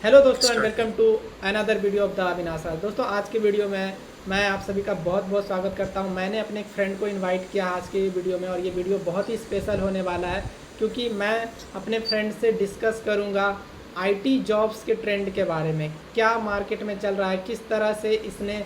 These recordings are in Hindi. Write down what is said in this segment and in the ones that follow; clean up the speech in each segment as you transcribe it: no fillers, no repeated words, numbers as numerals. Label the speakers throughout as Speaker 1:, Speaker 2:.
Speaker 1: हेलो दोस्तों and
Speaker 2: start.
Speaker 1: Welcome to another video of the Avinash Raj. दोस्तों आज के वीडियो में मैं आप सभी का बहुत बहुत स्वागत करता हूं। मैंने अपने एक फ्रेंड को इनवाइट किया आज के वीडियो में और ये वीडियो बहुत ही स्पेशल होने वाला है क्योंकि मैं अपने फ्रेंड से डिस्कस करूंगा आईटी जॉब्स के ट्रेंड के बारे में, क्या मार्केट में चल रहा है, किस तरह से इसने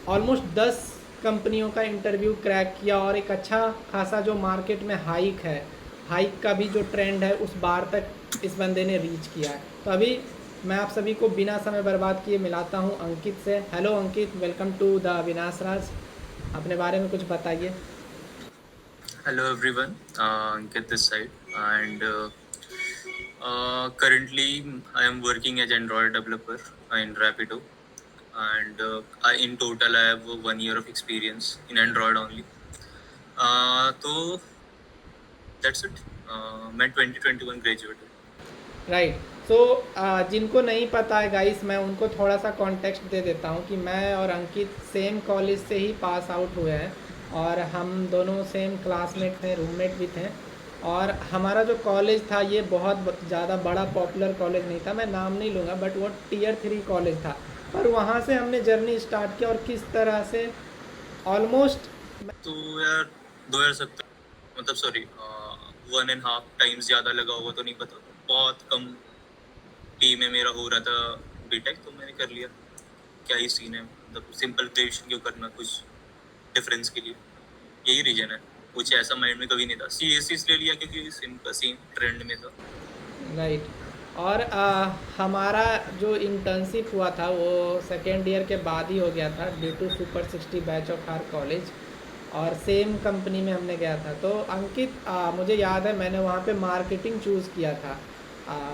Speaker 1: ऑलमोस्ट 10 कंपनियों का इंटरव्यू क्रैक किया और एक अच्छा खासा जो मार्केट में हाइक का भी जो ट्रेंड है उस बार तक इस बंदे ने रीच किया है। तो अभी मैं आप सभी को बिना समय बर्बाद किए मिलाता हूं अंकित से। Hello Ankit, welcome to the Avinash Raj. अपने बारे में कुछ बताइए।
Speaker 2: Hello everyone, Ankit this side, and currently I am working as Android developer in Rapido, and in total I have 1 year of experience in Android only. तो that's it. मैं 2021 ग्रेजुएट हूँ।
Speaker 1: राइट। सो जिनको नहीं पता है गाइस, मैं उनको थोड़ा सा कॉन्टेक्स्ट दे देता हूँ कि मैं और अंकित सेम कॉलेज से ही पास आउट हुए हैं और हम दोनों सेम क्लासमेट थे, रूममेट भी थे। और हमारा जो कॉलेज था ये बहुत ज़्यादा बड़ा पॉपुलर कॉलेज नहीं था, मैं नाम नहीं लूँगा, बट वो टियर 3 कॉलेज था। पर वहाँ से हमने जर्नी स्टार्ट किया और किस तरह से ऑलमोस्ट
Speaker 2: तो यार 2070 मतलब सॉरी 1.5 टाइम्स ज़्यादा लगा होगा तो नहीं पता, बहुत कम पी में मेरा हो रहा था बीटेक, तो मैंने कर लिया। क्या ही सीन है, मतलब सिंपल ग्रेजुएशन क्यों करना कुछ डिफरेंस के लिए, यही रीजन है। कुछ ऐसा माइंड में कभी नहीं था। सी एस इसलिए लिया क्योंकि सिंपल सीन ट्रेंड में था।
Speaker 1: राइट। और हमारा जो इंटर्नशिप हुआ था वो सेकेंड ईयर के बाद ही हो गया था due to super 60 batch of our college, और सेम कंपनी में हमने गया था। तो अंकित, मुझे याद है मैंने वहाँ पे मार्केटिंग चूज़ किया था।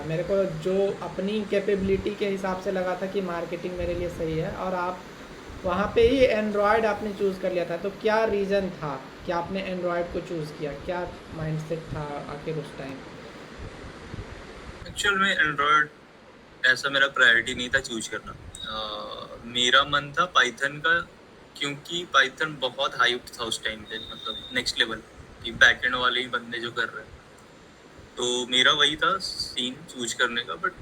Speaker 1: मेरे को जो अपनी कैपेबिलिटी के हिसाब से लगा था कि मार्केटिंग मेरे लिए सही है, और आप वहाँ पे ही एंड्रॉयड आपने चूज़ कर लिया था। तो क्या रीज़न था कि आपने एंड्रॉयड को चूज़ किया, क्या माइंडसेट था आखिर उस टाइम?
Speaker 2: एक्चुअल में एंड्रॉयड ऐसा मेरा प्रायोरिटी नहीं था चूज करना। मेरा मन था पाइथन का, क्योंकि पाइथन बहुत हाइप था उस टाइम पे, मतलब नेक्स्ट लेवल कि बैकएंड वाले ही बंदे जो कर रहे हैं। तो मेरा वही था सीन चूज करने का, बट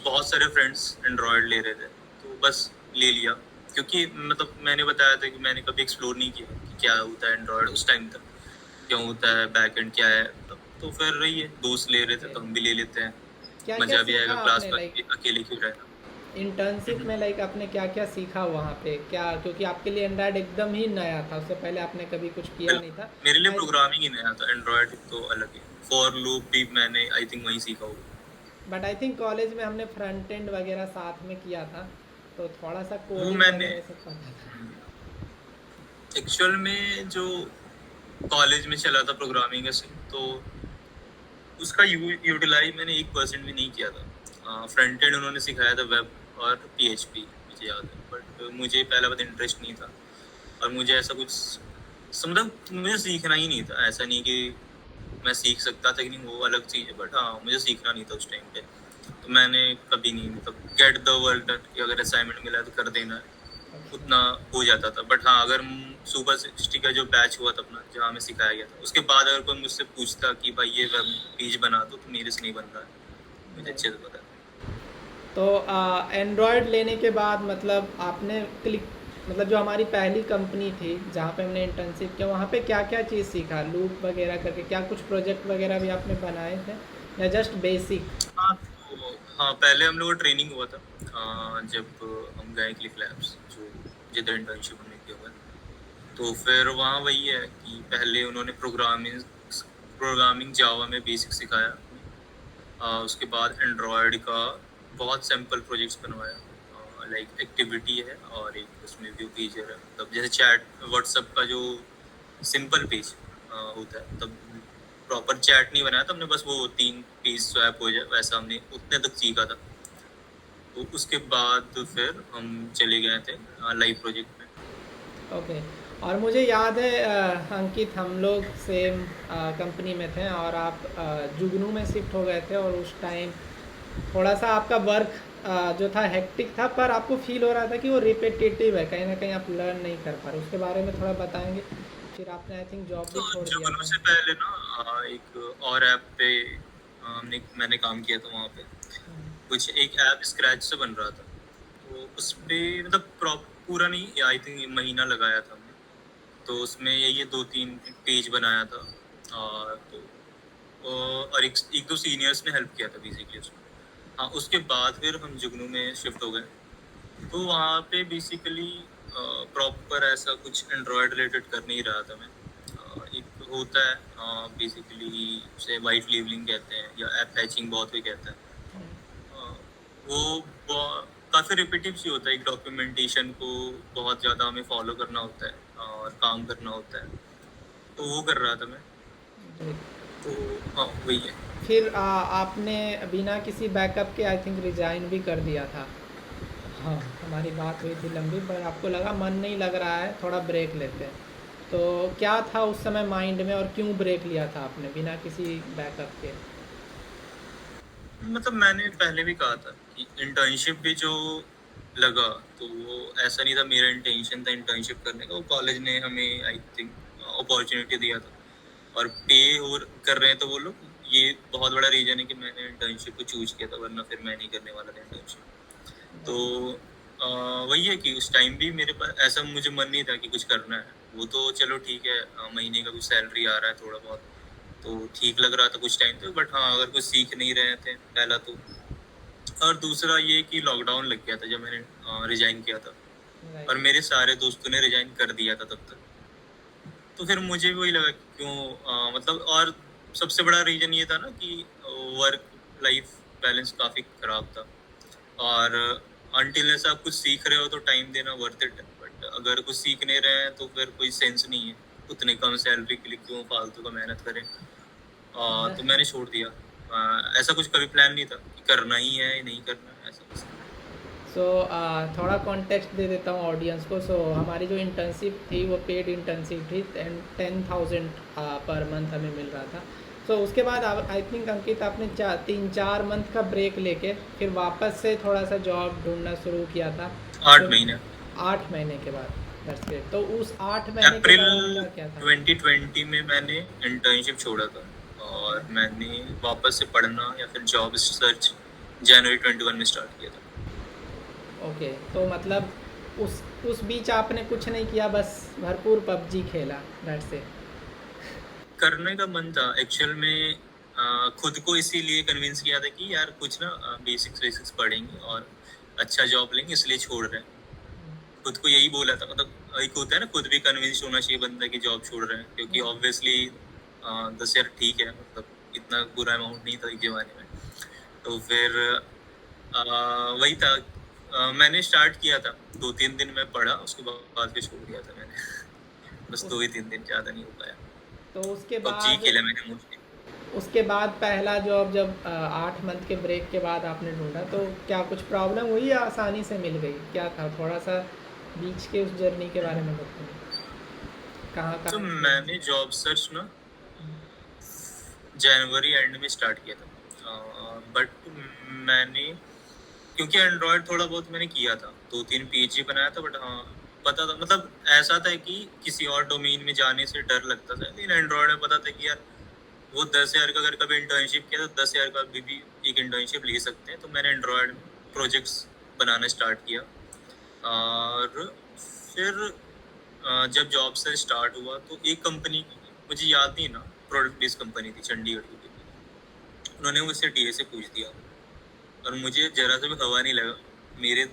Speaker 2: बहुत सारे फ्रेंड्स एंड्रॉयड ले रहे थे तो बस ले लिया। क्योंकि मतलब मैंने बताया था कि मैंने कभी एक्सप्लोर नहीं किया कि क्या होता है एंड्रॉयड उस टाइम तक, क्यों होता है बैकएंड क्या है। तो फिर रही है, दोस्त ले रहे थे
Speaker 1: ओके।
Speaker 2: तो हम भी ले लेते हैं।
Speaker 1: क्या क्या
Speaker 2: मजा भी
Speaker 1: सीखा
Speaker 2: आएगा क्लास
Speaker 1: आपने,
Speaker 2: में,
Speaker 1: लाइक
Speaker 2: अकेले क्यों रहना।
Speaker 1: इंटर्नशिप में, लाइक आपने क्या क्या सीखा वहाँ पे, क्या, क्योंकि आपके लिए एंड्रॉयड एकदम ही नया था, उससे पहले आपने कभी कुछ किया नहीं था।
Speaker 2: मेरे लिए
Speaker 1: मैं
Speaker 2: प्रोग्रामिंग ही नया था, एंड्रॉयड तो अलग है। फॉर लूप भी मैंने आई थिंक वहीं सीखा होगा।
Speaker 1: बट आई थिंक कॉलेज में हमने फ्रंट एंड वगैरह साथ में किया था, तो थोड़ा सा
Speaker 2: वो
Speaker 1: कोडिंग
Speaker 2: मैंने
Speaker 1: वगैरह ये सब पता था।
Speaker 2: एक्चुअल में जो कॉलेज में चला था प्रोग्रामिंग का सीन, तो उसका यूटिलाइज मैंने 1% भी नहीं किया था। फ्रंट एंड उन्होंने सिखाया था, वेब और पीएचपी मुझे याद है, बट मुझे पहला बात इंटरेस्ट नहीं था। और मुझे ऐसा कुछ मतलब मुझे सीखना ही नहीं था। ऐसा नहीं कि मैं सीख सकता था कि नहीं, वो अलग चीज़ है, बट हाँ मुझे सीखना नहीं था उस टाइम पे। तो मैंने कभी नहीं, मतलब गेट द वर्ल्ड डन कि अगर असाइनमेंट मिला तो कर देना है,
Speaker 1: ओके।
Speaker 2: उतना हो जाता था। बट हाँ, अगर सुपर 60 का जो बैच हुआ था अपना, जहाँ हमें सिखाया गया था, उसके बाद अगर कोई मुझसे पूछता कि भाई ये वेब पेज बना दो, तो मेरे से नहीं बन रहा है, मुझे अच्छे से पता है।
Speaker 1: तो एंड्रॉयड लेने के बाद मतलब आपने क्लिक, मतलब जो हमारी पहली कंपनी थी जहाँ पे हमने इंटर्नशिप किया, वहाँ पे क्या क्या चीज़ सीखा, लूप वगैरह करके, क्या कुछ प्रोजेक्ट वगैरह भी आपने बनाए थे या जस्ट बेसिक?
Speaker 2: हाँ तो हाँ, पहले हम लोग का ट्रेनिंग हुआ था। जब हम गए क्लिक लैब्स, जो जिधर इंटर्नशिप हमने किया हुआ है, तो फिर वहाँ वही है कि पहले उन्होंने प्रोग्रामिंग प्रोग्रामिंग जावा में बेसिक सिखाया। उसके बाद एंड्रॉयड का बहुत सिंपल प्रोजेक्ट्स बनवाया, लाइक एक्टिविटी है और एक उसमें व्यू फीचर है, मतलब जैसे चैट व्हाट्सएप का जो सिंपल पेज होता है, तब प्रॉपर चैट नहीं बनाया था हमने, बस वो 3 पेज स्वैप हो जाए वैसा हमने उतने तक सीखा था। तो उसके बाद फिर हम चले गए थे लाइव प्रोजेक्ट में।
Speaker 1: ओके। और मुझे याद है अंकित, हम लोग सेम कंपनी में थे और आप जुगनू में शिफ्ट हो गए थे, और उस टाइम थोड़ा सा आपका वर्क जो था हेक्टिक था, पर आपको फील हो रहा था कि वो रिपीटेटिव है, कहीं ना कहीं आप लर्न नहीं कर पा रहे। उसके बारे में थोड़ा बताएंगे। फिर आपने आई थिंक जॉब भी
Speaker 2: तो
Speaker 1: छोड़ दिया
Speaker 2: जुगनू
Speaker 1: था।
Speaker 2: से पहले ना एक और ऐप पे मैंने काम किया था वहाँ पे। कुछ एक ऐप स्क्रैच से बन रहा था, तो उस पे मतलब पूरा नहीं, आई थिंक महीना लगाया था हमने। तो उसमें यही 2-3 पेज बनाया था। तो और एक दो सीनियर्स ने हेल्प किया था बेसिकली उसमें। हाँ, उसके बाद फिर हम जुगनू में शिफ्ट हो गए। तो वहाँ पे बेसिकली प्रॉपर ऐसा कुछ एंड्रॉयड रिलेटेड कर नहीं रहा था मैं। एक होता है बेसिकली, उसे वाइट लेबलिंग कहते हैं या ऐप हैचिंग बहुत कोई कहता है। वो काफ़ी रिपीटिव सी होता है, एक डॉक्यूमेंटेशन को बहुत ज़्यादा हमें फॉलो करना होता है और काम करना होता है, तो वो कर रहा था मैं।
Speaker 1: जी।
Speaker 2: तो हाँ, वही है।
Speaker 1: फिर आपने बिना किसी बैकअप के आई थिंक रिज़ाइन भी कर दिया था। हाँ, हमारी बात हुई थी लंबी, पर आपको लगा मन नहीं लग रहा है, थोड़ा ब्रेक लेते हैं। तो क्या था उस समय माइंड में और क्यों ब्रेक लिया था आपने बिना किसी बैकअप के?
Speaker 2: मतलब मैंने पहले भी कहा था कि इंटर्नशिप भी जो लगा, तो वो ऐसा नहीं था मेरा इंटेंशन था इंटर्नशिप करने का। वो कॉलेज ने हमें आई थिंक अपॉर्चुनिटी दिया था और पे और कर रहे हैं, तो वो लोग, ये बहुत बड़ा रीजन है कि मैंने इंटर्नशिप को चूज किया था, वरना फिर मैं नहीं करने वाला था इंटर्नशिप। तो वही है कि उस टाइम भी मेरे पास ऐसा मुझे मन नहीं था कि कुछ करना है। वो तो चलो ठीक है, महीने का कुछ सैलरी आ रहा है थोड़ा बहुत, तो ठीक लग रहा था कुछ टाइम तक। बट हाँ, अगर कुछ सीख नहीं रहे थे पहला तो, और दूसरा ये कि लॉकडाउन लग गया था जब मैंने रिजाइन किया था,
Speaker 1: राइट।
Speaker 2: और मेरे सारे दोस्तों ने रिजाइन कर दिया था तब तक। तो फिर मुझे भी वही लगा कि क्यों, मतलब, और सबसे बड़ा रीजन ये था ना कि वर्क लाइफ बैलेंस काफ़ी ख़राब था। और अनटिल आप कुछ सीख रहे हो तो टाइम देना वर्थ इट है, बट अगर कुछ सीख नहीं रहे हैं तो फिर कोई सेंस नहीं है उतने कम सैलरी के लिए क्यों फालतू का मेहनत करें। तो मैंने छोड़ दिया। ऐसा कुछ कभी प्लान नहीं था कि करना ही है या नहीं करना है, ऐसा कुछ।
Speaker 1: सो थोड़ा कॉन्टेक्स्ट दे देता हूँ ऑडियंस को। सो हमारी जो इंटर्नशिप थी वो पेड इंटर्नशिप थी, 10,000 पर मंथ हमें मिल रहा था। सो उसके बाद आई थिंक अंकित आपने 3-4 मंथ का ब्रेक लेके फिर वापस से थोड़ा सा जॉब ढूंढना शुरू किया था।
Speaker 2: 8
Speaker 1: तो
Speaker 2: महीने
Speaker 1: 8 महीने के बाद, दैट्स ग्रेट। तो उस 8 महीने के
Speaker 2: अप्रैल
Speaker 1: दौरान क्या क्या था?
Speaker 2: 2020 में मैंने इंटर्नशिप छोड़ा था, और मैंने वापस से पढ़ना या फिर जॉब सर्च जनवरी 21 में स्टार्ट किया था।
Speaker 1: ओके, तो मतलब उस बीच आपने कुछ नहीं किया, बस भरपूर पबजी खेला, दैट्स इट।
Speaker 2: करने का मन था एक्चुअल में। खुद को इसीलिए कन्विंस किया था कि यार कुछ ना बेसिक्स बेसिक्स पढ़ेंगे और अच्छा जॉब लेंगे, इसलिए छोड़ रहे हैं। खुद को यही बोला था। मतलब एक होता है ना, खुद भी कन्विंस होना चाहिए बंदा कि जॉब छोड़ रहे हैं, क्योंकि ऑब्वियसली 10,000 ठीक है, मतलब इतना बुरा अमाउंट नहीं था एक जमाने में। तो फिर वही था। मैंने स्टार्ट किया था, 2-3 दिन मैं पढ़ा, उसके बाद फिर छोड़ दिया था मैंने। बस
Speaker 1: उस
Speaker 2: 2 ही 3 दिन, ज़्यादा नहीं हो पाया।
Speaker 1: तो उसके
Speaker 2: पबजी
Speaker 1: बाद
Speaker 2: खेला मैंने मोस्टली।
Speaker 1: उसके बाद पहला जॉब जब 8 मंथ के ब्रेक के बाद आपने ढूंढा, तो क्या कुछ प्रॉब्लम हुई या आसानी से मिल गई? क्या था, थोड़ा सा बीच के उस जर्नी के बारे में बताइए, कहाँ
Speaker 2: तो
Speaker 1: कहाँ से?
Speaker 2: मैंने जॉब सर्च ना जनवरी एंड में स्टार्ट किया था। बट मैंने, क्योंकि एंड्रॉयड थोड़ा बहुत मैंने किया था, 2-3 पीएचडी बनाया था। बट हाँ, पता था, मतलब ऐसा था कि किसी और डोमेन में जाने से डर लगता था, लेकिन एंड्रॉयड में पता था कि यार वो 10,000 का अगर कभी इंटर्नशिप किया तो 10,000 का अभी भी एक इंटर्नशिप ले सकते हैं। तो मैंने एंड्रॉयड प्रोजेक्ट्स बनाना स्टार्ट किया। और फिर जब जॉब से स्टार्ट हुआ तो एक कंपनी, मुझे याद नहीं ना, प्रोडक्ट बेस्ड कंपनी थी चंडीगढ़ की। उन्होंने मुझसे टीए से पूछ दिया, और मुझे जरा सा भी हवा नहीं लगा। मेरे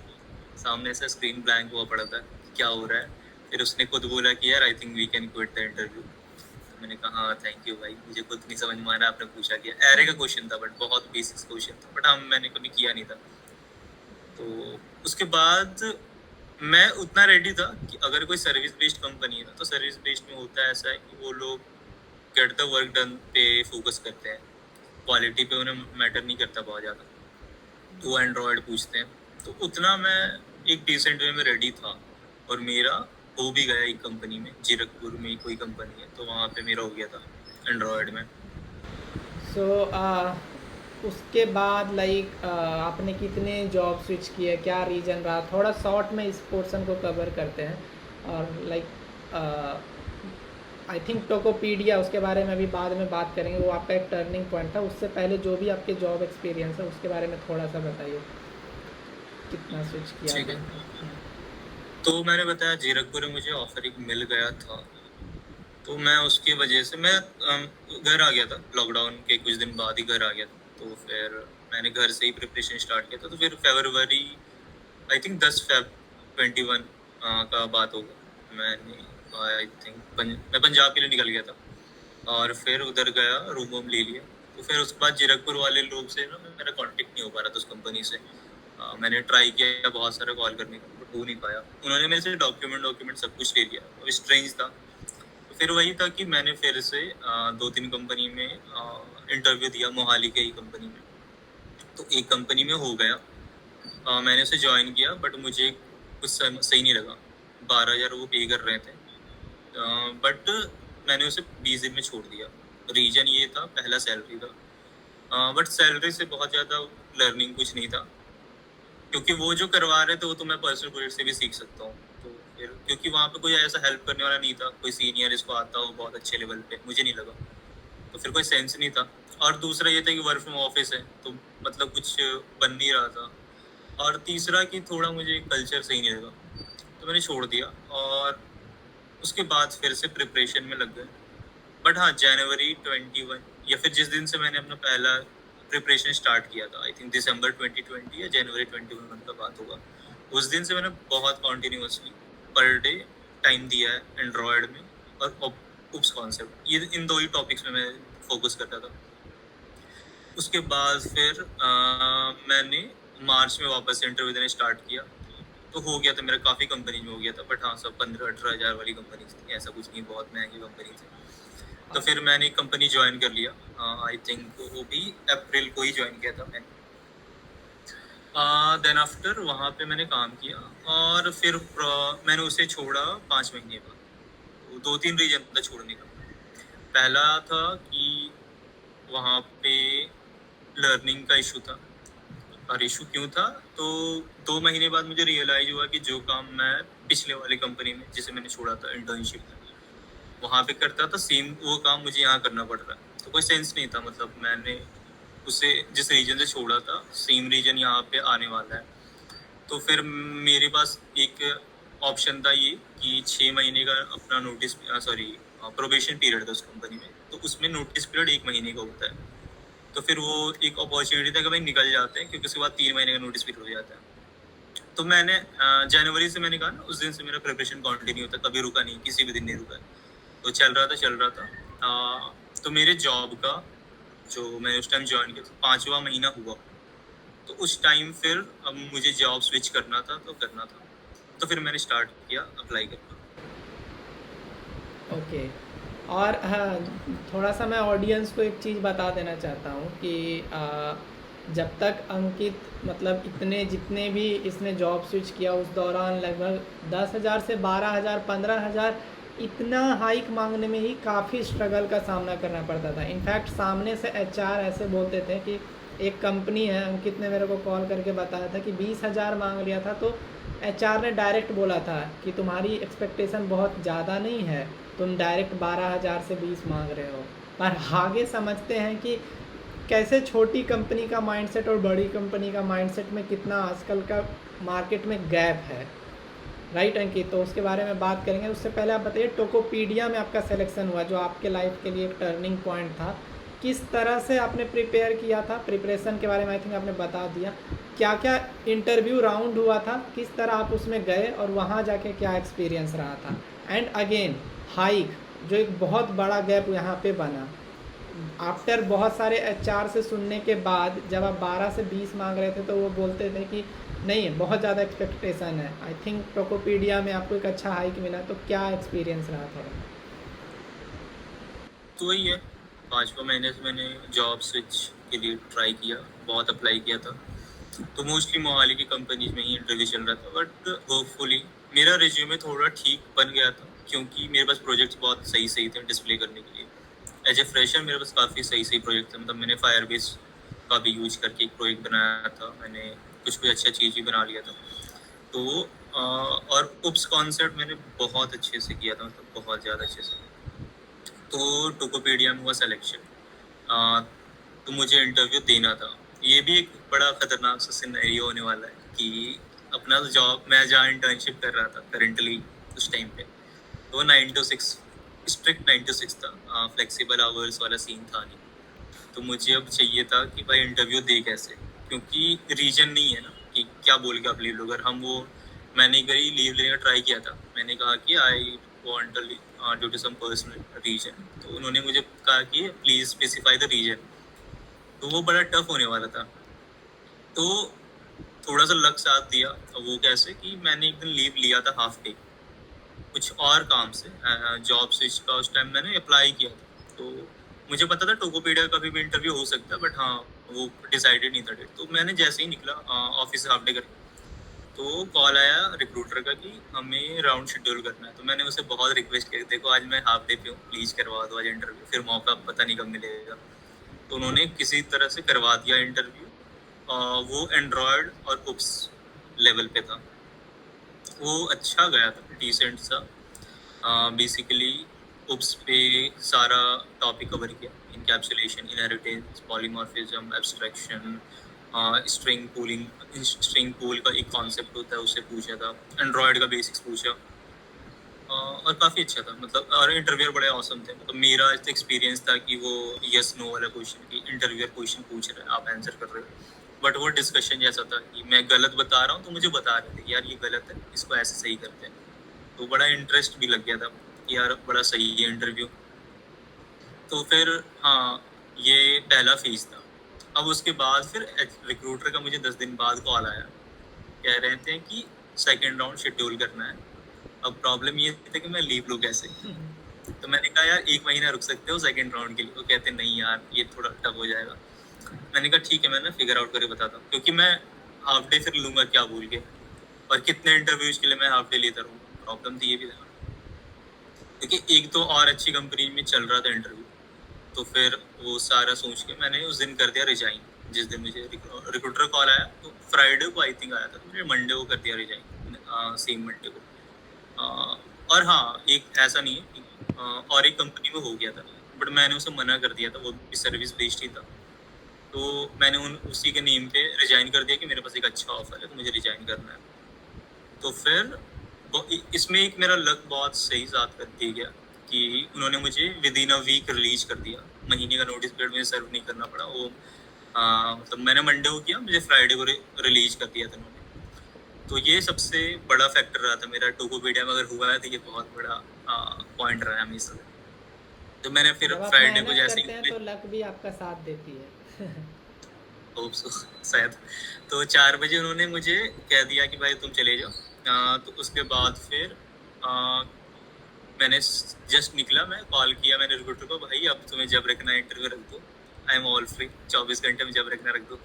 Speaker 2: सामने ऐसा स्क्रीन ब्लैंक हुआ पड़ा था, क्या हो रहा है। फिर उसने खुद बोला कि यार I think we can quit the interview. तो मैंने कहा हाँ थैंक यू भाई, मुझे खुद नहीं समझ में आ रहा, आपने पूछा किया। एरे का क्वेश्चन था, बट बहुत बेसिक क्वेश्चन था, बट हाँ मैंने कभी किया नहीं था। तो उसके बाद मैं उतना रेडी था कि अगर कोई सर्विस बेस्ड कंपनी है ना, तो सर्विस बेस्ड में होता है ऐसा है कि वो लोग गेट द वर्क डन पे फोकस करते हैं, क्वालिटी पे उन्हें मैटर नहीं करता बहुत ज़्यादा। तो वो एंड्रॉयड पूछते हैं। तो उतना मैं एक डिसेंट वे में रेडी था, और मेरा हो भी गया एक कंपनी में, जीरकपुर में कोई कंपनी है, तो वहाँ पे मेरा हो गया था एंड्रॉयड में।
Speaker 1: सो उसके बाद लाइक आपने कितने जॉब स्विच किए, क्या रीज़न रहा? थोड़ा शॉर्ट में इस पोर्शन को कवर करते हैं। और लाइक आई थिंक टोकोपीडिया, उसके बारे में अभी बाद में बात करेंगे, वो आपका एक टर्निंग पॉइंट था। उससे पहले जो भी आपके जॉब एक्सपीरियंस है उसके बारे में थोड़ा सा बताइए, कितना स्विच किया
Speaker 2: ठीक
Speaker 1: आपने।
Speaker 2: है। तो मैंने बताया जीरकपुर में मुझे ऑफर एक मिल गया था, तो मैं उसकी वजह से मैं घर आ गया था। लॉकडाउन के कुछ दिन बाद ही घर आ गया था। तो फिर मैंने घर से ही प्रिपरेशन स्टार्ट किया था। तो फिर फरवरी, आई थिंक 10 फेब 21 का बात होगा, मैंने आई थिंक मैं पंजाब के लिए निकल गया था और फिर उधर गया, रूम वूम ले लिया। तो फिर उसके बाद जीरकपुर वाले लोग से ना मेरा कांटेक्ट नहीं हो पा रहा था उस कंपनी से। मैंने ट्राई किया बहुत सारा कॉल करने का, बट हो नहीं पाया। उन्होंने मेरे से डॉक्यूमेंट सब कुछ ले लिया। वो स्ट्रेंज था। तो फिर वही था कि मैंने फिर से 2-3 कंपनी में इंटरव्यू दिया, मोहाली के ही कंपनी में। तो एक कंपनी में हो गया, मैंने उसे ज्वाइन किया, बट मुझे कुछ सही नहीं लगा। 12,000 वो पे कर रहे थे, बट मैंने उसे 20 दिन में छोड़ दिया। रीजन ये था, पहला सैलरी था, बट सैलरी से बहुत ज़्यादा लर्निंग कुछ नहीं था, क्योंकि वो जो करवा रहे थे वो तो मैं पर्सनल प्रोजेक्ट से भी सीख सकता हूँ। तो फिर क्योंकि वहाँ पे कोई ऐसा हेल्प करने वाला नहीं था, कोई सीनियर इसको आता हो बहुत अच्छे लेवल पे, मुझे नहीं लगा। तो फिर कोई सेंस नहीं था। और दूसरा ये था कि वर्क फ्रॉम ऑफिस है, तो मतलब कुछ बन नहीं रहा था। और तीसरा कि थोड़ा मुझे कल्चर सही नहीं लगा, तो मैंने छोड़ दिया। और उसके बाद फिर से प्रिपरेशन में लग गए। बट हाँ, जनवरी 21 या फिर जिस दिन से मैंने अपना पहला प्रिपरेशन स्टार्ट किया था, आई थिंक दिसंबर 2020 या जनवरी 21 का बात होगा, उस दिन से मैंने बहुत कॉन्टिन्यूसली पर डे टाइम दिया है एंड्रॉयड में और उप्स कॉन्सेप्ट, ये इन दो ही टॉपिक्स में मैं फोकस करता था। उसके बाद फिर मैंने मार्च में वापस से इंटरव्यू देने स्टार्ट किया। तो हो गया था मेरा, काफ़ी कंपनी में हो गया था, बट हाँ सब 15-18 हज़ार वाली कंपनी थी, ऐसा कुछ नहीं, बहुत महंगी कंपनी थी। तो फिर मैंने एक कंपनी ज्वाइन कर लिया, आई थिंक वो भी अप्रैल को ही ज्वाइन किया था मैंने। देन आफ्टर वहाँ पे मैंने काम किया और फिर मैंने उसे छोड़ा 5 महीने बाद। तो 2-3 रीजन था छोड़ने का। पहला था कि वहाँ पे लर्निंग का इशू था। और इशू क्यों था, तो 2 महीने बाद मुझे रियलाइज हुआ कि जो काम मैं पिछले वाली कंपनी में जिसे मैंने छोड़ा था इंटर्नशिप में वहाँ पे करता था, सेम वो काम मुझे यहाँ करना पड़ रहा है। तो कोई सेंस नहीं था, मतलब मैंने उसे जिस रीजन से छोड़ा था सेम रीजन यहाँ पे आने वाला है। तो फिर मेरे पास एक ऑप्शन था ये कि 6 महीने का अपना नोटिस, सॉरी प्रोबेशन पीरियड था उस कंपनी में, तो उसमें नोटिस पीरियड 1 महीने का होता है। तो फिर वो एक अपॉर्चुनिटी था कि भाई निकल जाते हैं, क्योंकि उसके बाद 3 महीने का नोटिस पीरियड हो जाता है। तो मैंने जनवरी से मैंने कहा ना, उस दिन से मेरा प्रिपरेशन कंटिन्यू था, कभी रुका नहीं, किसी भी दिन नहीं रुका। तो चल रहा था। तो मेरे जॉब का जो मैंने उस टाइम ज्वाइन किया था 5वां महीना हुआ। तो उस टाइम फिर अब मुझे जॉब स्विच करना था, तो करना था। तो फिर मैंने स्टार्ट किया अप्लाई करना।
Speaker 1: ओके। और हाँ, थोड़ा सा मैं ऑडियंस को एक चीज़ बता देना चाहता हूँ कि जब तक अंकित मतलब इतने जितने भी इसने जॉब स्विच किया उस दौरान लगभग 10,000 से 12,000 15,000 इतना हाइक मांगने में ही काफ़ी स्ट्रगल का सामना करना पड़ता था। इनफैक्ट सामने से एचआर ऐसे बोलते थे कि एक कंपनी है, अंकित ने मेरे को कॉल करके बताया था कि 20,000 मांग लिया था। तो एचआर ने डायरेक्ट बोला था कि तुम्हारी एक्सपेक्टेशन बहुत ज़्यादा नहीं है, तुम डायरेक्ट 12,000 से 20 मांग रहे हो। पर आगे समझते हैं कि कैसे छोटी कंपनी का माइंडसेट और बड़ी कंपनी का माइंडसेट में कितना आजकल का मार्केट में गैप है। राइट अंकित, तो उसके बारे में बात करेंगे। उससे पहले आप बताइए, टोकोपीडिया में आपका सिलेक्शन हुआ जो आपके लाइफ के लिए एक टर्निंग पॉइंट था, किस तरह से आपने प्रिपेयर किया था? प्रिपरेशन के बारे में आई थिंक आपने बता दिया। क्या क्या इंटरव्यू राउंड हुआ था, किस तरह आप उसमें गए और वहाँ जाके क्या एक्सपीरियंस रहा था? एंड अगेन हाइक, जो एक बहुत बड़ा गैप यहाँ पे बना आफ्टर बहुत सारे एचआर से सुनने के बाद, जब आप 12 से 20 मांग रहे थे तो वो बोलते थे कि नहीं बहुत ज़्यादा एक्सपेक्टेशन है। आई थिंक टोकोपीडिया में आपको एक अच्छा हाइक मिला, तो क्या एक्सपीरियंस रहा था?
Speaker 2: तो वही है, 5 महीने से मैंने जॉब स्विच के लिए ट्राई किया, बहुत अप्लाई किया था। तो मोस्टली मोहाली की कंपनीज में ही इंटरव्यू चल रहा था, बट होपफुली मेरा रिज्यूमे थोड़ा ठीक बन गया था, क्योंकि मेरे पास प्रोजेक्ट्स बहुत सही सही थे डिस्प्ले करने के लिए। एज ए फ्रेशर मेरे पास काफ़ी सही सही प्रोजेक्ट थे, मतलब मैंने फायरबेस का भी यूज करके एक प्रोजेक्ट बनाया था, मैंने कुछ कुछ अच्छा चीज़ भी बना लिया था। तो और उप्स कॉन्सेप्ट मैंने बहुत अच्छे से किया था, मतलब बहुत ज़्यादा अच्छे से। तो टोकोपीडिया में हुआ सिलेक्शन। तो मुझे इंटरव्यू देना था। ये भी एक बड़ा खतरनाक सा सिनेरियो होने वाला है कि अपना जॉब, मैं जहाँ इंटर्नशिप कर रहा था करेंटली उस टाइम पे, तो 9 to 6, स्ट्रिक्ट 9 to 6 था, फ्लेक्सिबल आवर्स वाला सीन था नहीं। तो मुझे अब चाहिए था कि भाई इंटरव्यू दे कैसे, क्योंकि रीजन नहीं है ना कि क्या बोल के आप लीव लो। अगर हम वो, मैंने कहीं लीव लेने का ट्राई किया था, मैंने कहा कि I want due to some personal reason, तो उन्होंने मुझे कहा कि प्लीज स्पेसिफाई द रीजन। तो वो बड़ा टफ होने वाला था। तो थोड़ा सा लक साथ दिया। वो कैसे कि मैंने एक दिन लीव लिया था, हाफ डे, कुछ और काम से, जॉब स्विच का उस टाइम मैंने अप्लाई किया था। तो मुझे पता था टोकोपीडिया का भी इंटरव्यू हो सकता है, बट हाँ वो डिसाइडेड नहीं था डेट। तो मैंने जैसे ही निकला ऑफिस से हाफ डे करके, तो कॉल आया रिक्रूटर का कि हमें राउंड शेड्यूल करना है। तो मैंने उसे बहुत रिक्वेस्ट किया, देखो आज मैं हाफ डे पे हूँ, प्लीज़ करवा दो आज इंटरव्यू, फिर मौका पता नहीं कब मिलेगा। तो उन्होंने किसी तरह से करवा दिया इंटरव्यू। वो एंड्रॉयड और उप्स लेवल पे था। वो अच्छा गया था, डिसेंट सा। बेसिकली उप्स पे सारा टॉपिक कवर किया, encapsulation, inheritance, polymorphism, abstraction, string pool का एक कॉन्सेप्ट होता है, उसे पूछा था। एंड्रॉयड का बेसिक्स पूछा। और काफ़ी अच्छा था, मतलब। और इंटरव्यूअर बड़े औसम थे। मतलब मेरा एक्सपीरियंस था कि वो यस नो वाला क्वेश्चन, कि इंटरव्यूअर क्वेश्चन पूछ रहा है, आप आंसर कर रहे हो, बट वो डिस्कशन जैसा था कि मैं गलत बता रहा हूँ तो मुझे बता रहे थे कि यार ये गलत है, इसको ऐसे सही करते हैं। तो बड़ा इंटरेस्ट भी लग गया था कि यार बड़ा सही है इंटरव्यू। तो फिर हाँ, ये पहला फेज था। अब उसके बाद फिर रिक्रूटर का मुझे 10 दिन बाद कॉल आया, कह रहे थे कि सेकेंड राउंड शेड्यूल करना है। अब प्रॉब्लम ये थी कि मैं लीव लूँ कैसे। तो मैंने कहा यार 1 महीना रुक सकते हो सेकंड राउंड के लिए। वो कहते नहीं यार ये थोड़ा टफ हो जाएगा। मैंने कहा ठीक है, मैं ना फिगर आउट करके बताता हूँ, क्योंकि मैं हाफ डे फिर लूंगा क्या बोल के, और कितने इंटरव्यूज के लिए मैं हाफ डे लेता रहूँगा। प्रॉब्लम तो ये भी था, क्योंकि एक तो और अच्छी कंपनी में चल रहा था इंटरव्यू। तो फिर वो सारा सोच के मैंने उस दिन कर दिया रिजाइन। जिस दिन मुझे रिक्रूटर कॉल आया, तो फ्राइडे को आई थिंक आया था, तो मैंने मंडे को कर दिया रिजाइन, सेम मंडे को। और हाँ, एक ऐसा नहीं है कि और एक कंपनी में हो गया था, बट मैंने उसे मना कर दिया था, वो भी सर्विस बेस्ड ही था। तो मैंने उसी के नेम पे रिजाइन कर दिया कि मेरे पास एक अच्छा ऑफर है, तो मुझे रिजाइन करना है। तो फिर इसमें एक मेरा लक बहुत सही साथ कर दिया गया कि उन्होंने मुझे within a week release कर दिया। महीने का नोटिस पीरियड मुझे सर्व नहीं करना पड़ा। वो मतलब मैंने मंडे को किया, मुझे फ्राइडे को रिलीज कर दिया था उन्होंने। तो ये सबसे बड़ा फैक्टर रहा था मेरा टोकोपीडिया में। अगर हुआ है तो ये बहुत बड़ा पॉइंट रहा है हमेशा। तो मैंने फिर
Speaker 1: जब आप
Speaker 2: फ्राइडे को
Speaker 1: मेहनत
Speaker 2: जैसे
Speaker 1: करते हैं
Speaker 2: ही,
Speaker 1: तो लक भी आपका साथ देती है।
Speaker 2: होप सो शायद, तो 4 बजे उन्होंने मुझे कह दिया कि भाई तुम चले जाओ। तो उसके बाद फिर मैंने जस्ट निकला, मैं कॉल किया मैंने रिक्रूटर को, भाई अब तुम्हें जब रखना है इंटरव्यू रख दो, आई एम ऑल फ्री, 24 घंटे में जब रखना रख दो।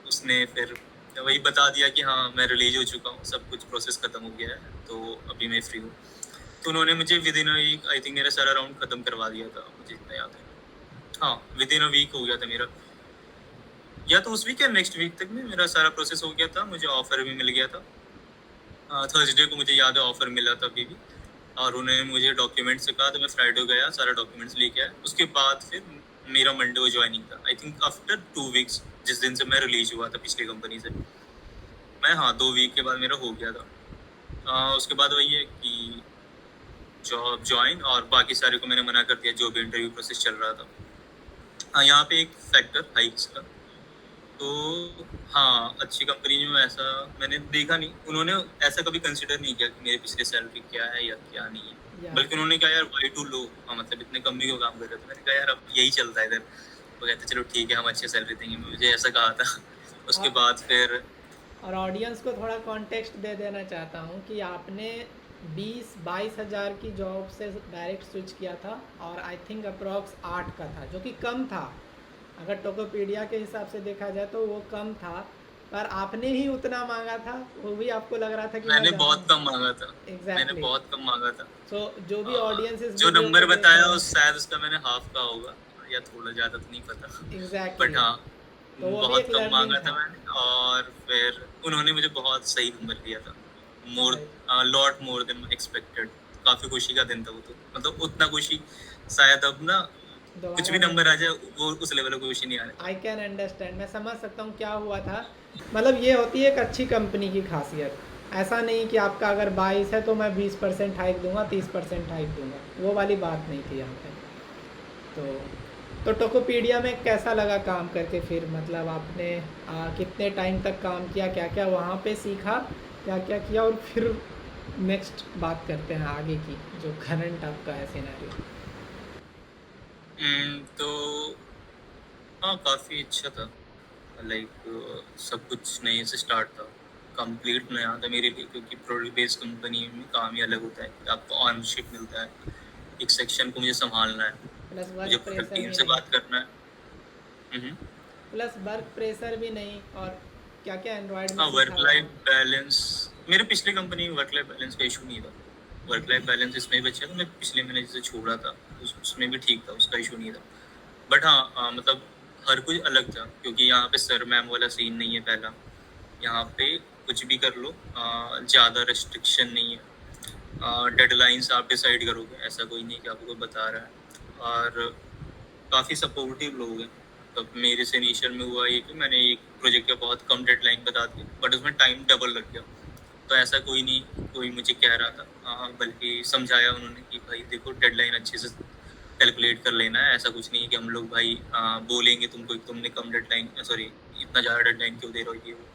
Speaker 2: उसने फिर वही बता दिया कि हाँ मैं रिलीज हो चुका हूँ, सब कुछ प्रोसेस खत्म हो गया है, तो अभी मैं फ्री हूँ। तो उन्होंने मुझे within a week I think मेरा सारा राउंड खत्म करवा दिया था, मुझे इतना याद है। हाँ, विद इन अ वीक हो गया था मेरा, या तो उस वीक या नेक्स्ट वीक तक में मेरा सारा प्रोसेस हो गया था। मुझे ऑफर भी मिल गया था। थर्सडे को मुझे याद है ऑफर मिला था अभी भी। और उन्होंने मुझे डॉक्यूमेंट्स से कहा, तो मैं फ्राइडे गया, सारा डॉक्यूमेंट्स लेके आया। उसके बाद फिर मेरा मंडे को ज्वाइनिंग था, आई थिंक आफ्टर 2 वीक्स, जिस दिन से मैं रिलीज हुआ था पिछली कंपनी से। मैं हाँ 2 वीक के बाद मेरा हो गया था। उसके बाद वही है कि जॉब ज्वाइन, और बाकी सारे को मैंने मना कर दिया जो भी इंटरव्यू प्रोसेस चल रहा था। हाँ, यहाँ पे एक फैक्टर हाइक्स का, तो हाँ अच्छी कंपनी में ऐसा मैंने देखा नहीं। उन्होंने ऐसा कभी कंसिडर नहीं किया कि मेरे पिछले सैलरी क्या है या क्या नहीं है, बल्कि उन्होंने कहा यार वाई टू लो, मतलब इतने कम ही को काम कर रहे थे। मैंने कहा यार अब यही चलता है इधर। वो कहते चलो ठीक है हम अच्छी सैलरी देंगे, मुझे ऐसा कहा था। उसके
Speaker 1: और
Speaker 2: बाद फिर
Speaker 1: और ऑडियंस को थोड़ा कॉन्टेक्स्ट दे देना चाहता हूँ कि आपने 20-22 हज़ार की जॉब से डायरेक्ट स्विच किया था, और आई थिंक अप्रॉक्स 8 का था, जो कि कम था। अगर टोकोपीडिया के हिसाब से देखा जाए तो वो कम था, पर आपने ही उतना मांगा था, वो भी आपको लग रहा था कि मैं
Speaker 2: मैंने
Speaker 1: ज़्यादा।
Speaker 2: बहुत कम मांगा था। मैंने
Speaker 1: एग्जैक्टली।
Speaker 2: बहुत कम मांगा था।
Speaker 1: सो जो भी ऑडियंस इस
Speaker 2: जो
Speaker 1: वीडियो
Speaker 2: नंबर
Speaker 1: को देख
Speaker 2: बताया
Speaker 1: रहा
Speaker 2: उस
Speaker 1: है।
Speaker 2: शायद उसका मैंने हाफ का होगा, या थोड़ा ज़्यादा तो नहीं पता। But
Speaker 1: exactly.
Speaker 2: हाँ,
Speaker 1: तो वो भी
Speaker 2: बहुत
Speaker 1: एक
Speaker 2: कम
Speaker 1: लर्निंग
Speaker 2: मांगा था
Speaker 1: था।
Speaker 2: मैंने। और फिर उन्होंने मुझे बहुत सही नंबर दिया था, more
Speaker 1: right.
Speaker 2: Lot more than expected, काफी खुशी का दिन था वो तो, मतलब उतना खुशी शायद अब ना कुछ भी
Speaker 1: दोबारा
Speaker 2: नंबर
Speaker 1: नहीं।
Speaker 2: आ जाए वो उस लेवल की खुशी नहीं आने।
Speaker 1: आई कैन अंडरस्टैंड, मैं समझ सकता हूँ क्या हुआ था। मतलब ये होती है एक अच्छी कंपनी की खासियत। ऐसा नहीं कि आपका अगर 22 है तो मैं 20% हाइक दूंगा, 30% हाइक दूंगा, वो वाली बात नहीं थी यहाँ पे। तो टोकोपीडिया में कैसा लगा काम करके फिर? मतलब आपने कितने टाइम तक काम किया, क्या क्या वहाँ पे सीखा, क्या क्या किया, और फिर नेक्स्ट बात करते हैं आगे की, जो करंट आपका है सिनेरियो।
Speaker 2: तो हाँ काफी अच्छा था। लाइक सब कुछ नए से स्टार्ट था, कंप्लीट नया था मेरे लिए, क्योंकि प्रोडक्ट बेस्ड कंपनी में काम ही अलग होता है कि आपको ऑनरशिप मिलता है, एक सेक्शन को मुझे संभालना है,
Speaker 1: प्लस
Speaker 2: मुझे
Speaker 1: वर्क
Speaker 2: प्रोडक्ट
Speaker 1: प्रेशर
Speaker 2: टीम
Speaker 1: भी
Speaker 2: से
Speaker 1: नहीं।
Speaker 2: बात करना है। हम्म।
Speaker 1: प्लस वर्क प्रेशर भी नहीं। और क्या क्या एंड्रॉयड में
Speaker 2: हाँ वर्क
Speaker 1: सीखा
Speaker 2: लाइफ
Speaker 1: वहाँ?
Speaker 2: बैलेंस, मेरे पिछले कंपनी में वर्क लाइफ बैलेंस का इशू नहीं था। वर्क लाइफ बैलेंस इसमें भी अच्छा था, मैं पिछले महीने जिसे छोड़ा था उसमें भी ठीक था, उसका इशू नहीं था। बट हाँ मतलब हर कुछ अलग था, क्योंकि यहाँ पे सर मैम वाला सीन नहीं है पहला। यहाँ पे कुछ भी कर लो, ज़्यादा रेस्ट्रिक्शन नहीं है, डेडलाइंस आप डिसाइड करोगे, ऐसा कोई नहीं कि आपको कोई बता रहा है। और काफ़ी सपोर्टिव लोग हैं। तब मेरे से इनिशियल में हुआ ये कि मैंने एक प्रोजेक्ट का बहुत कम डेडलाइन बता दी, बट उसमें टाइम डबल लग गया। तो ऐसा कोई नहीं, कोई मुझे कह रहा था, बल्कि समझाया उन्होंने कि भाई देखो डेडलाइन अच्छे से कैलकुलेट कर लेना है, ऐसा कुछ नहीं है कि हम लोग भाई बोलेंगे तुमको कि तुमने कम डेडलाइन, सॉरी इतना ज़्यादा डेडलाइन क्यों दे रहे हो ये वो।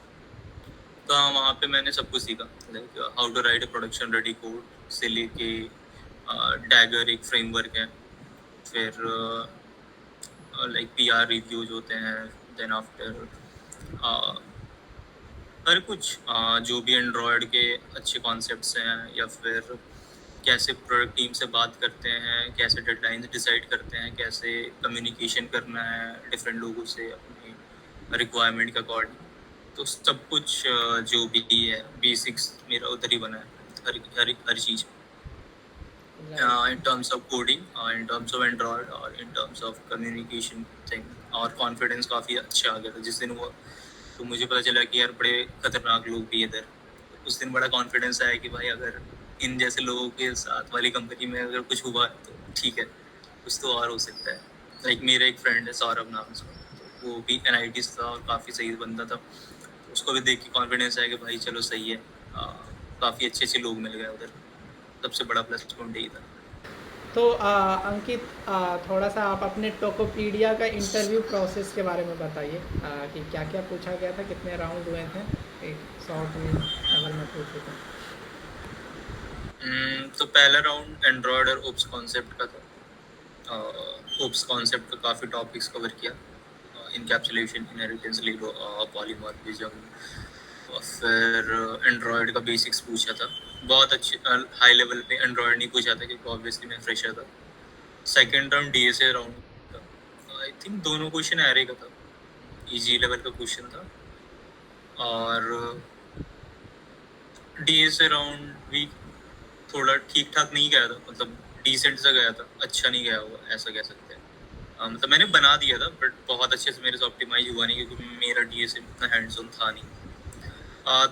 Speaker 2: तो हाँ वहाँ पे मैंने सब कुछ सीखा, like how to write a production ready code से लेके डैगर एक फ्रेमवर्क है, फिर लाइक पीआर रिव्यूज होते हैं, देन आफ्टर हर कुछ जो भी एंड्रॉयड के अच्छे कॉन्सेप्ट्स हैं, या फिर कैसे प्रोडक्ट टीम से बात करते हैं, कैसे डेडलाइंस डिसाइड करते हैं, कैसे कम्युनिकेशन करना है डिफरेंट लोगों से अपनी रिक्वायरमेंट के अकॉर्डिंग। तो सब कुछ जो भी है बेसिक्स मेरा उधर ही बना है, हर चीज़
Speaker 1: right.
Speaker 2: in terms of coding, in terms of Android, और in terms of communication thing। और कॉन्फिडेंस काफ़ी अच्छा आ गया था जिस दिन हुआ। तो मुझे पता चला कि यार बड़े खतरनाक लोग भी इधर। तो उस दिन बड़ा कॉन्फिडेंस आया कि भाई अगर इन जैसे लोगों के साथ वाली कंपनी में अगर कुछ हुआ तो ठीक है, कुछ तो और हो सकता है। लाइक मेरा एक फ्रेंड है सौरभ नाम से, तो वो भी NIT से था और काफ़ी सही बंदा था। तो उसको भी देख के कॉन्फिडेंस आया कि भाई चलो सही है, काफ़ी अच्छे अच्छे लोग मिल गए उधर। सबसे बड़ा प्लस पॉइंट यही था।
Speaker 1: तो अंकित, थोड़ा सा आप अपने टोकोपीडिया का इंटरव्यू प्रोसेस के बारे में बताइए, कि क्या क्या पूछा गया था, कितने राउंड हुए थे, एक शॉर्ट में अगर मैं पूछूँ तो।
Speaker 2: तो पहला राउंड एंड्रॉयड और ओप्स कॉन्सेप्ट का था। ओप्स कॉन्सेप्ट का काफ़ी टॉपिक्स कवर किया, इनकैप्सुलेशन, इनहेरिटेंस, पॉलीमॉर्फिज्म। और फिर एंड्रॉयड का बेसिक्स पूछा था, बहुत अच्छे हाई लेवल पे एंड्रॉयड नहीं पूछा था क्योंकि ऑब्वियसली मैं फ्रेशर था। सेकेंड राउंड DSA राउंड था, आई थिंक दोनों क्वेश्चन एरे का था, इजी लेवल का क्वेश्चन था। और DSA राउंड भी थोड़ा ठीक ठाक नहीं गया था, मतलब डिसेंट सा गया था, अच्छा नहीं गया हुआ ऐसा कह सकते हैं। मतलब मैंने बना दिया था बट बहुत अच्छे से मेरे से ऑप्टिमाइज हुआ नहीं, क्योंकि मेरा DSA इतना हैंड्स ऑन था नहीं।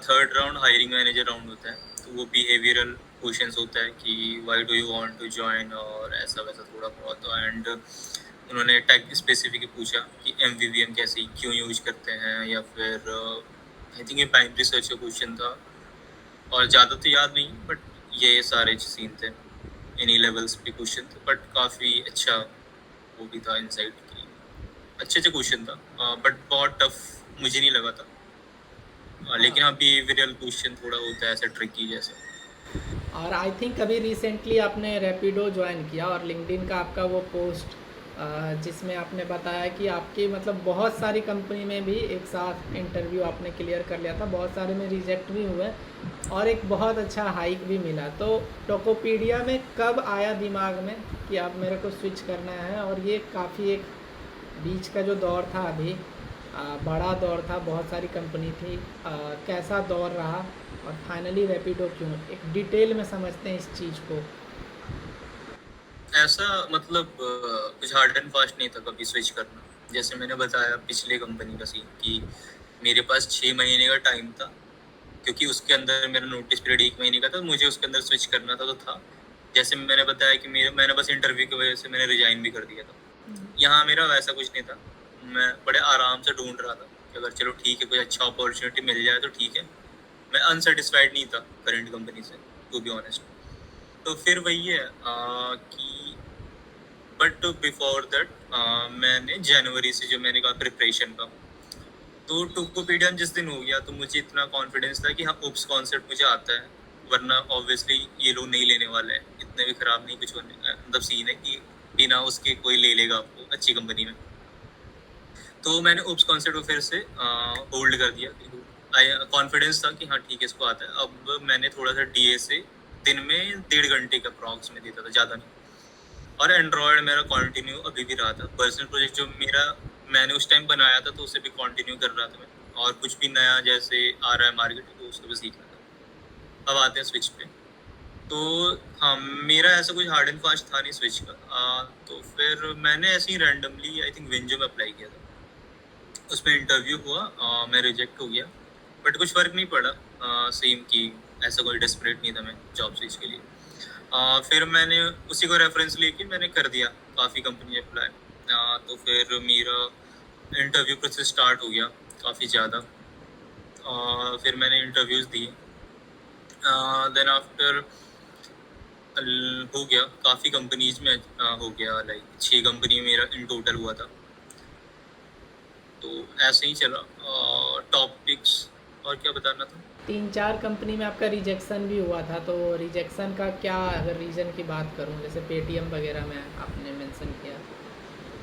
Speaker 2: Third round hiring manager round होता है, तो वो बिहेवियरल क्वेश्चंस होता है कि why do you want to join और ऐसा वैसा थोड़ा बहुत। एंड उन्होंने टैग स्पेसिफिक पूछा कि MVVM कैसे क्यों यूज करते हैं, या फिर आई थिंक ये बाइनरी सर्च का क्वेश्चन था। और ज़्यादा तो याद नहीं, बट ये सारे सीन थे, इन्हीं लेवल्स पे क्वेश्चन थे, बट काफ़ी अच्छा वो भी था इनसाइट की, अच्छे अच्छे क्वेश्चन था, बट बहुत टफ मुझे नहीं लगा था।
Speaker 1: हाँ।
Speaker 2: लेकिन हाँ बिहेवियरल क्वेश्चन थोड़ा होता है ऐसा ट्रिकी जैसा।
Speaker 1: और आई थिंक अभी रिसेंटली आपने रैपिडो ज्वाइन किया, और लिंक्डइन का आपका वो पोस्ट जिसमें आपने बताया कि आपकी मतलब बहुत सारी कंपनी में भी एक साथ इंटरव्यू आपने क्लियर कर लिया था, बहुत सारे में रिजेक्ट भी हुए, और एक बहुत अच्छा हाइक भी मिला। तो टोकोपीडिया में कब आया दिमाग में कि अब मेरे को स्विच करना है? और ये काफ़ी एक बीच का जो दौर था अभी, बड़ा दौर था, बहुत सारी कंपनी थी, कैसा दौर रहा, और फाइनली रैपिडो क्यों? एक डिटेल में समझते हैं इस चीज़ को।
Speaker 2: ऐसा मतलब कुछ हार्ड एंड फास्ट नहीं था कभी स्विच करना। जैसे मैंने बताया पिछले कंपनी का सीन कि मेरे पास 6 महीने का टाइम था, क्योंकि उसके अंदर मेरा नोटिस पीरियड 1 महीने का था, मुझे उसके अंदर स्विच करना था तो था। जैसे मैंने बताया कि मैंने बस इंटरव्यू की वजह से मैंने रिजाइन भी कर दिया था। यहाँ मेरा वैसा कुछ नहीं था, मैं बड़े आराम से ढूंढ रहा था कि अगर चलो ठीक है कोई अच्छा अपॉर्चुनिटी मिल जाए तो ठीक है। मैं अनसेटिस्फाइड नहीं था करंट कंपनी से, टू बी ऑनेस्ट। तो फिर वही है कि बट बिफोर दैट मैंने जनवरी से जो मैंने कहा प्रिपरेशन का, तो टोकोपीडिया जिस दिन हो गया तो मुझे इतना कॉन्फिडेंस था कि हाँ ओप्स कॉन्सेप्ट मुझे आता है, वरना ऑब्वियसली ये लोग नहीं लेने वाले हैं, इतने भी खराब नहीं कुछ होने मतलब सीन है कि बिना उसके कोई ले लेगा आपको अच्छी कंपनी में। तो मैंने ओप्स कॉन्सेप्ट को फिर से होल्ड कर दिया, कॉन्फिडेंस था कि हाँ ठीक है इसको आता है। अब मैंने थोड़ा सा डीए से दिन में 1.5 घंटे का अप्रॉक्स में देता था, ज़्यादा नहीं। और एंड्रॉयड मेरा कंटिन्यू अभी भी रहा था, पर्सनल प्रोजेक्ट जो मेरा मैंने उस टाइम बनाया था तो उसे भी कंटिन्यू कर रहा था मैं, और कुछ भी नया जैसे आ रहा है मार्केट में तो उसको भी सीखना था। अब आते हैं स्विच पे। तो हाँ मेरा ऐसा कुछ हार्ड एंड फास्ट था नहीं स्विच का। तो फिर मैंने ऐसे ही रैंडमली आई थिंक विंजो में अप्लाई किया था, उसमें इंटरव्यू हुआ, मैं रिजेक्ट हो गया, बट कुछ फ़र्क नहीं पड़ा। सेम की ऐसा कोई डेस्परेट नहीं था मैं जॉब स्विच के लिए। फिर मैंने उसी को रेफरेंस लेके मैंने कर दिया काफ़ी कंपनी अप्लाई। तो फिर मेरा इंटरव्यू प्रोसेस स्टार्ट हो गया काफ़ी ज़्यादा। फिर मैंने इंटरव्यूज़ दिए, देन आफ्टर हो गया काफ़ी कंपनीज में, हो गया लाइक 6 कंपनी मेरा इन टोटल हुआ था। तो ऐसे ही चला। टॉपिक्स और क्या बताना था?
Speaker 1: 3-4 कंपनी में आपका रिजेक्शन भी हुआ था, तो रिजेक्शन का क्या, अगर रीज़न की बात करूं, जैसे पेटीएम वगैरह में आपने मेंशन किया,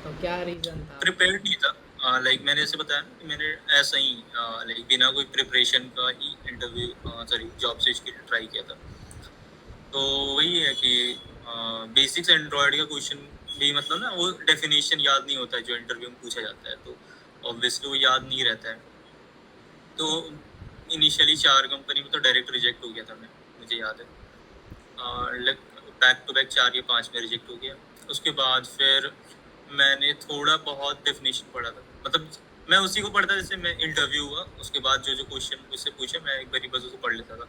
Speaker 1: तो क्या रीज़न था?
Speaker 2: प्रिपेयर्ड नहीं था, लाइक मैंने ऐसे बताया ना कि मैंने ऐसा ही लाइक बिना कोई प्रिपरेशन का ही इंटरव्यू सॉरी जॉब स्विच के लिए ट्राई किया था। तो वही है कि बेसिक्स एंड्रॉयड का क्वेश्चन भी मतलब ना वो डेफिनेशन याद नहीं होता है जो इंटरव्यू में पूछा जाता है, तो ऑब्वियसली वो याद नहीं रहता है। तो इनिशियली 4 कंपनी में तो डायरेक्ट रिजेक्ट हो गया था मैं, मुझे याद है। बैक टू बैक 4 या 5 में रिजेक्ट हो गया। उसके बाद फिर मैंने थोड़ा बहुत डेफिनेशन पढ़ा था, मतलब मैं उसी को पढ़ता जैसे मैं इंटरव्यू हुआ उसके बाद जो जो क्वेश्चन मुझसे पूछे मैं एक बारी बस उसको पढ़ लेता था।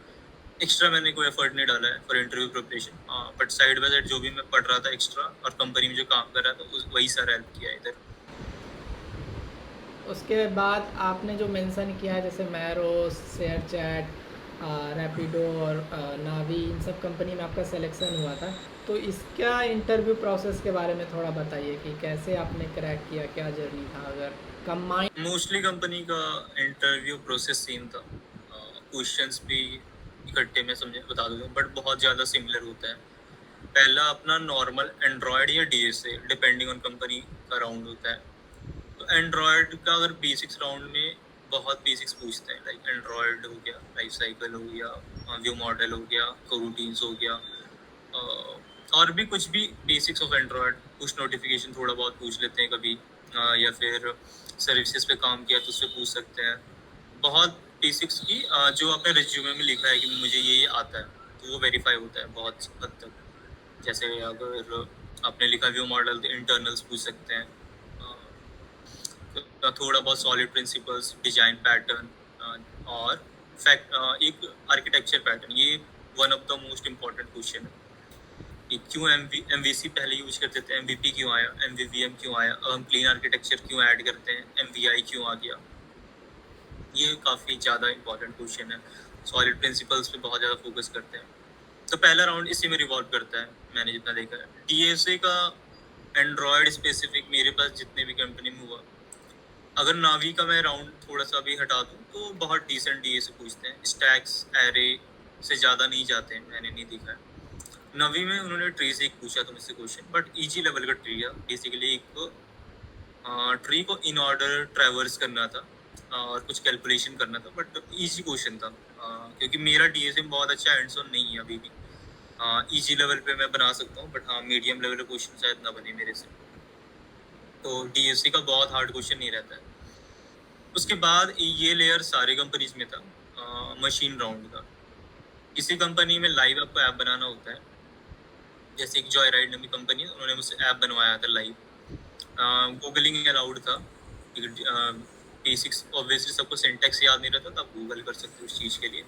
Speaker 2: एक्स्ट्रा मैंने कोई एफर्ट नहीं डाला है for interview preparation, but side by side जो भी मैं पढ़ रहा था एक्स्ट्रा और कंपनी में जो काम कर रहा था वही सारा हेल्प किया इधर।
Speaker 1: उसके बाद आपने जो मेंशन किया है जैसे मैरोस, शेयर चैट, रैपिडो और नावी, इन सब कंपनी में आपका सिलेक्शन हुआ था, तो इसका इंटरव्यू प्रोसेस के बारे में थोड़ा बताइए कि कैसे आपने क्रैक किया, क्या जर्नी था, अगर कंबाइन।
Speaker 2: मोस्टली कंपनी का इंटरव्यू प्रोसेस सेम था, क्वेश्चंस भी इकट्ठे में समझे बता दूंगा बट बहुत ज़्यादा सिमिलर होता है। पहला अपना नॉर्मल एंड्रॉयड या डीएसए डिपेंडिंग ऑन कंपनी का राउंड होता है। तो एंड्रॉयड का अगर बेसिक्स राउंड में बहुत बेसिक्स पूछते हैं, लाइक एंड्रॉयड हो गया, लाइफ साइकिल हो गया, व्यू मॉडल हो गया, कोरूटीन्स हो गया, और भी कुछ भी बेसिक्स ऑफ एंड्रॉयड, कुछ नोटिफिकेशन थोड़ा बहुत पूछ लेते हैं कभी, या फिर सर्विसेज पे काम किया तो उससे पूछ सकते हैं। बहुत बेसिक्स की जो आपने रिज्यूमे में लिखा है कि मुझे ये आता है तो वो वेरीफाई होता है बहुत हद तक। जैसे अगर आपने लिखा व्यू मॉडल तो इंटरनल्स पूछ सकते हैं, थोड़ा बहुत सॉलिड प्रिंसिपल्स, डिजाइन पैटर्न, और फैक्ट एक आर्किटेक्चर पैटर्न, ये one of the most important question है कि क्यों एमवीसी पहले यूज करते थे, एमवीपी क्यों आया, एमवीवीएम क्यों आया, अब हम क्लीन आर्किटेक्चर क्यों ऐड करते हैं, एमवीआई क्यों आ गया। ये काफ़ी ज़्यादा इंपॉर्टेंट क्वेश्चन है, सॉलिड प्रिंसिपल्स पे बहुत ज़्यादा फोकस करते हैं। तो पहला राउंड इसी में रिवॉल्व करता है मैंने जितना देखा है। डीएसए का एंड्रॉयड स्पेसिफिक मेरे पास जितने भी कंपनी में हुआ, अगर नावी का मैं राउंड थोड़ा सा भी हटा दूँ तो बहुत डिसेंट डीएसए पूछते हैं, स्टैक्स एरे से ज़्यादा नहीं जाते हैं, मैंने नहीं देखा है। नवी में उन्होंने ट्री से एक पूछा था मुझसे क्वेश्चन, बट इजी लेवल का ट्री है, बेसिकली एक ट्री को इन ऑर्डर ट्रैवर्स करना था और कुछ कैलकुलेशन करना था, बट इजी क्वेश्चन था। क्योंकि मेरा डीएसए में बहुत अच्छा हैंड्स ऑन नहीं है अभी भी, इजी लेवल पे मैं बना सकता हूँ, बट हाँ मीडियम लेवल का क्वेश्चन शायद ना बने मेरे से। तो डीएसए का बहुत हार्ड क्वेश्चन नहीं रहता है। उसके बाद ये लेयर सारे कंपनीज में था, मशीन राउंड का। किसी कंपनी में लाइव आपको ऐप बनाना होता है, जैसे एक जॉय राइड नामी कंपनी है, उन्होंने मुझसे ऐप बनवाया था लाइव। गूगलिंग अलाउड था, बेसिक्स ऑब्वियसली सबको सिंटैक्स याद नहीं रहता तो आप गूगल कर सकते हो उस चीज़ के लिए,